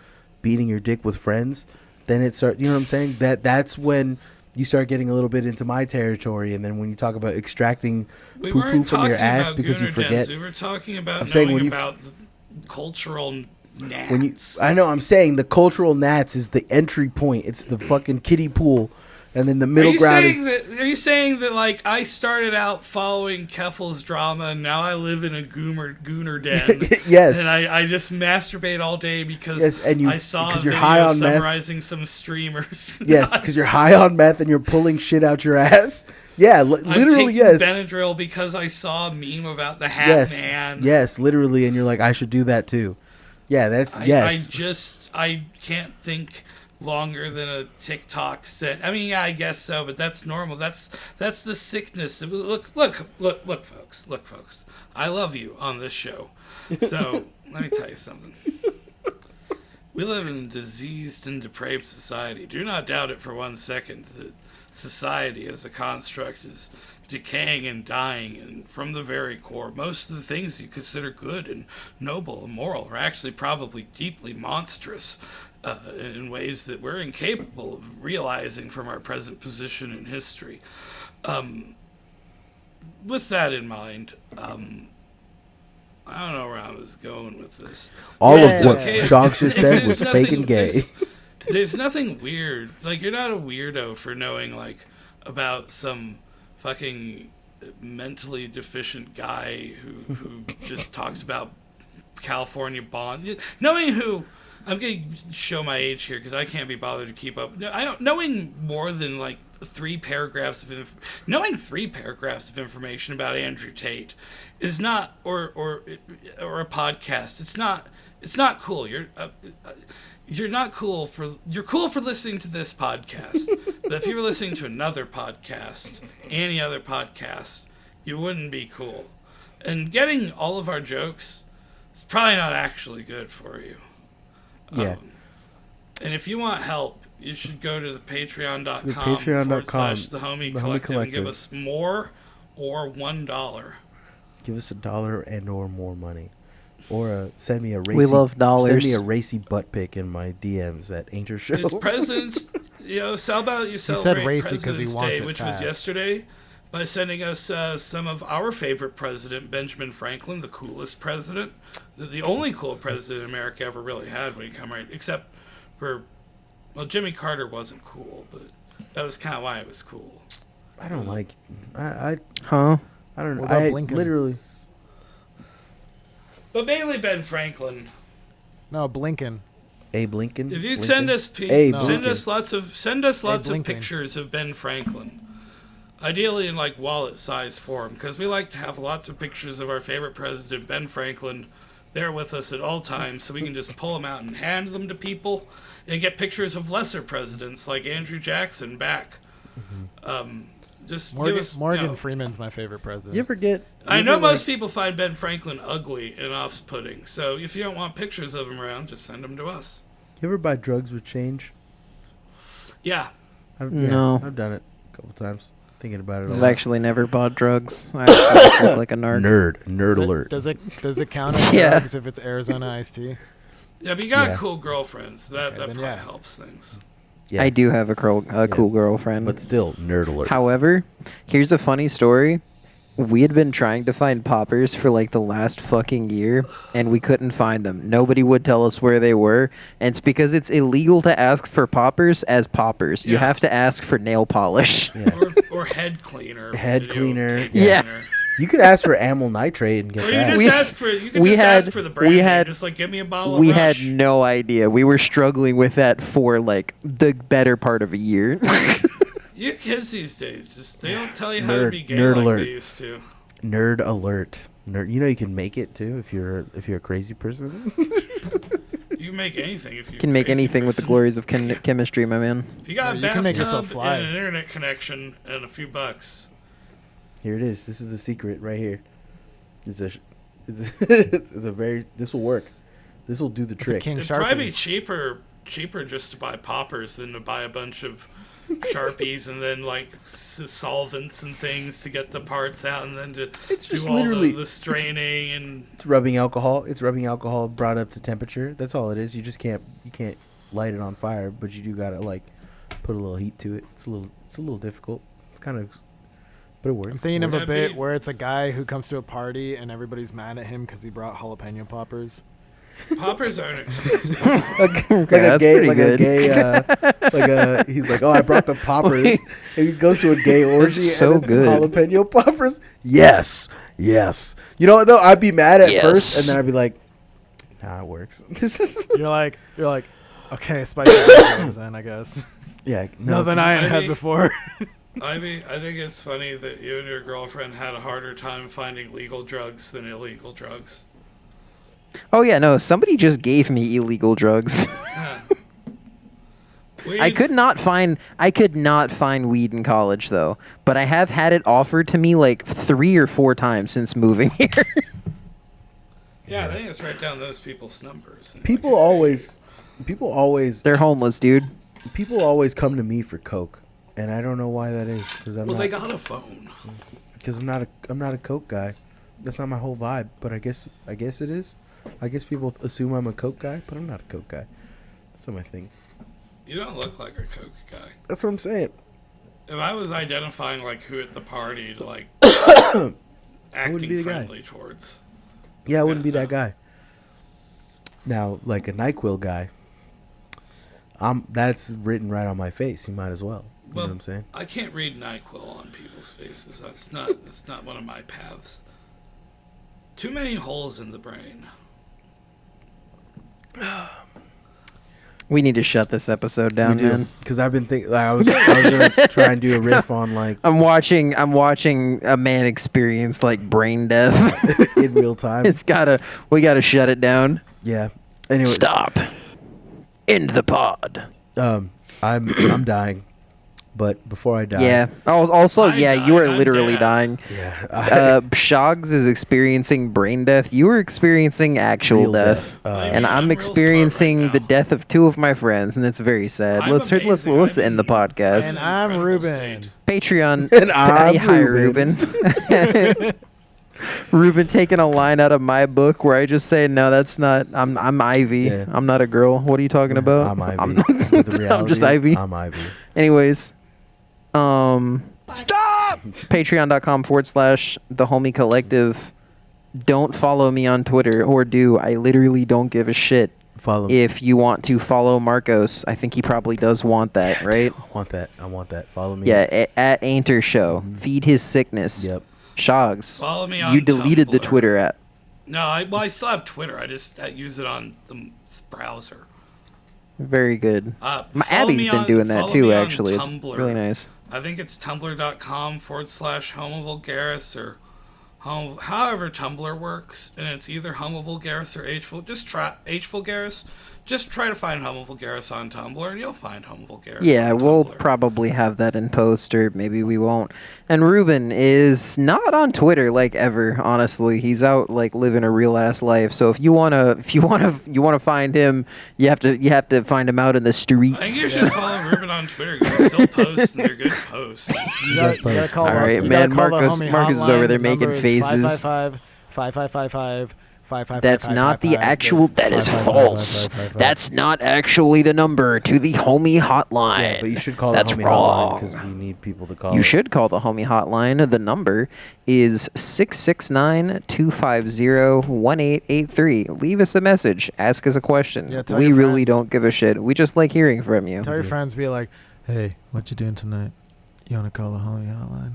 beating your dick with friends, then it start. You know what I'm saying? That's when you start getting a little bit into my territory. And then when you talk about extracting We poo poo weren't from talking your ass about because you Gooner forget. dens. We were talking about I'm saying knowing when you- about the cultural gnats. When you, I know, I'm saying the cultural gnats is the entry point. It's the fucking kiddie pool, and then the middle ground is. Are you saying that like I started out following Keffel's drama and now I live in a gooner den? Yes. And I just masturbate all day because Yes, and you- I saw a because you're video high on meth. summarizing some streamers. Yes, because you're high on meth and you're pulling shit out your ass. Yeah, I'm literally, taking yes. Benadryl because I saw a meme about the Hat Yes, Man. yes, literally, and you're like, I should do that too. Yeah, that's yes. I can't think longer than a TikTok set. I mean, yeah, I guess so, but that's normal. That's the sickness. Look, folks. I love you on this show. So let me tell you something. We live in a diseased and depraved society. Do not doubt it for 1 second that society as a construct is decaying and dying, and from the very core, most of the things you consider good and noble and moral are actually probably deeply monstrous in ways that we're incapable of realizing from our present position in history. With that in mind, I don't know where I was going with this. All Yeah. of what Okay, Shonks just said there's was fake nothing- and gay. There's nothing weird. Like, you're not a weirdo for knowing, like, about some fucking mentally deficient guy who just talks about California bond. Knowing who... I'm going to show my age here because I can't be bothered to keep up. Knowing more than, like, knowing 3 paragraphs of information about Andrew Tate is not... Or a podcast. It's not cool. You're not cool you're cool for listening to this podcast, but if you were listening to another podcast, any other podcast, you wouldn't be cool. And getting all of our jokes is probably not actually good for you. Yeah. And if you want help, you should go to the patreon.com patreon.com, / the Homie the Homie Collective and give Collective. us more or $1. Give us $1 and or more money, or send me a racy. We love dollars. Send me a racy butt pic in my DMs at Ainter Show. It's President's, how about you said celebrate racy 'cause he President's wants Day, it which fast. was yesterday, by sending us some of our favorite president, Benjamin Franklin, the coolest president, the only cool president America ever really had when you come right, except for, well, Jimmy Carter wasn't cool, but that was kind of why it was cool. I don't like. I Huh? don't know. What about I Blinken? literally. But mainly Ben Franklin. No, Blinken. Abe Lincoln. If you Blinken? send us Abe send Lincoln. us lots of Blinken. pictures of Ben Franklin, ideally in like wallet size form, because we like to have lots of pictures of our favorite president, Ben Franklin, there with us at all times, so we can just pull them out and hand them to people, and get pictures of lesser presidents like Andrew Jackson back. Just give Morgan, us, Morgan you know, Freeman's my favorite president. You ever get? I you know ever, most like- people find Ben Franklin ugly and off-putting, so if you don't want pictures of him around, just send them to us. You ever buy drugs with change? Yeah. No. I've done it a couple times. Thinking about it. A I've lot. actually never bought drugs. I actually just look like a narc. Nerd alert. Does it count as Yeah. drugs if it's Arizona iced tea? Yeah, but you got Yeah. cool girlfriends. That Okay, that then probably yeah. helps things. Yeah. I do have a cool girlfriend. But still, nerd alert. However, here's a funny story. We had been trying to find poppers for like the last fucking year, and we couldn't find them. Nobody would tell us where they were, and it's because it's illegal to ask for poppers as poppers. You Yeah. have to ask for nail polish. Yeah. Or head cleaner. Head You know, cleaner, cake yeah. cleaner. You could ask for amyl nitrate and get Or you that. just We- ask for you can we just had- ask for the brand we name. had- Just like give me a bottle We of had Rush. no idea. We were struggling with that for like the better part of a year. You kids these days just they don't tell you how to Nerd- be gay nerd like alert. they used to. Nerd alert. Nerd. You know you can make it too if you're a crazy person. You can make anything if you Can make anything with the glories of chemistry, my man. If you got a Yeah, you can make yourself bathtub fly. and an internet connection and a few bucks. Here it is. This is the secret right here. It's a very. This will work. This will do the It's a trick. King It'd probably be Sharpie. cheaper just to buy poppers than to buy a bunch of Sharpies and then like solvents and things to get the parts out and then to It's just do all literally- the straining and It's rubbing alcohol. It's rubbing alcohol brought up to temperature. That's all it is. You just can't light it on fire, but you do gotta like put a little heat to it. It's a little difficult. It's kind of, but it works. I'm thinking of a That'd bit be- where it's a guy who comes to a party and everybody's mad at him because he brought jalapeno poppers. poppers aren't expensive. like that's pretty a good. gay, he's like, oh, I brought the poppers, and he goes to a gay orgy, so and it's good. jalapeno poppers. Yes. You know what though? I'd be mad at Yes. first, and then I'd be like, nah, it works. You're like, okay, spicy nachos then, I guess. Yeah, Nothing I ain't had Maybe- before. I think it's funny that you and your girlfriend had a harder time finding legal drugs than illegal drugs. Oh yeah, no. Somebody just gave me illegal drugs. Yeah. I could not find weed in college though, but I have had it offered to me like 3 or 4 times since moving here. Yeah, I think it's write down those people's numbers. and, people like, always They're homeless, dude. people always come to me for coke, and I don't know why that is because Well, they got a phone. I'm not a coke guy. That's not my whole vibe, but I guess it is. I guess people assume I'm a coke guy, but I'm not a coke guy. That's not my thing. You don't look like a Coke guy. That's what I'm saying. If I was identifying like who at the party to like wouldn't acting be the guy. friendly towards. Yeah, I wouldn't be that guy. Now, like a NyQuil guy, that's written right on my face. You might as well. You know what I'm saying? I can't read NyQuil on people's faces. That's not one of my paths. Too many holes in the brain. We need to shut this episode down, man. Because I've been thinking. Like, I was gonna try and do a riff on like I'm watching a man experience like brain death. in real time. We gotta shut it down. Yeah. Anyway, Stop. End the pod. I'm dying, but before I die, Yeah. Also, I yeah, died, you are I'm literally dead. dying. yeah, Shogs is experiencing brain death. You are experiencing actual Real death. death. And I'm I'm real smart experiencing right the now. death of 2 of my friends, and it's very sad. I'm Let's amazing. let's I'm end the in- podcast. And I'm incredible Ruben. state. Patreon. And I'm Hi, Ruben. Ruben. Ruben taking a line out of my book where I just say, no, that's not. I'm Ivy. Yeah. I'm not a girl. What are you talking about? I'm Ivy. I'm, With the I'm just reality, Ivy. I'm Ivy. Anyways, stop. Patreon.com/the Homie Collective. Don't follow me on Twitter, or do. I literally don't give a shit. Follow me. If you want to follow Marcos, I think he probably does want that, right? I want that. Follow me. Yeah, at Ainter Show. Feed his sickness. Yep. Shogs. Follow me on You deleted the Tumblr. Twitter app. No, I still have Twitter. I just use it on the browser. Very good. Follow Abby's me been on- doing that follow too, me on actually. It's Tumblr. really nice. I think it's tumblr.com/Homo Vulgaris or however Tumblr works, and it's either Homo Vulgaris or Just try H Vulgaris. Just try to find Homo Vulgaris on Tumblr, and you'll find Homo Vulgaris. Yeah, on we'll Tumblr. probably have that in post, or maybe we won't. And Ruben is not on Twitter like ever. Honestly, he's out like living a real ass life. So if you wanna find him, you have to find him out in the I think you streets. should follow Ruben on Twitter. He still posts, and they're good posts. You gotta call All the- right, you man, gotta call the Marcus homie is hotline. over there The making number is faces. 555 That's not the actual. That is false. That's not actually the number to the homie hotline. Yeah, but you should call That's the homie wrong. hotline because we need people to call. You it. should call the homie hotline. The number is 669-250-1883. Leave us a message. Ask us a question. Yeah, tell We your really friends. don't give a shit. We just like hearing from you. Tell your friends, be like, hey, what you doing tonight? You want to call the homie hotline?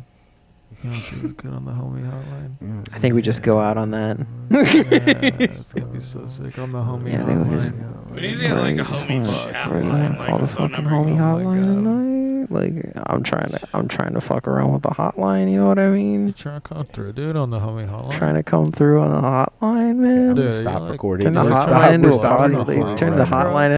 You want to see what's good on the homie hotline? I think we just go out on that. Yeah, it's going to be so sick on the homie Yeah, I think we hotline. We need to get like a homie chat Bro, you line, wanna like call a the phone fucking number. homie Oh my hotline God. tonight? Like, I'm trying to fuck around with the hotline. You know what I You mean? trying to come through, dude, on the homie hotline? Trying to come through on the hotline, man. Dude, Stop you like- recording. Turn the Let's hotline into we're a stopping party. the Turn the hotline, bro. hotline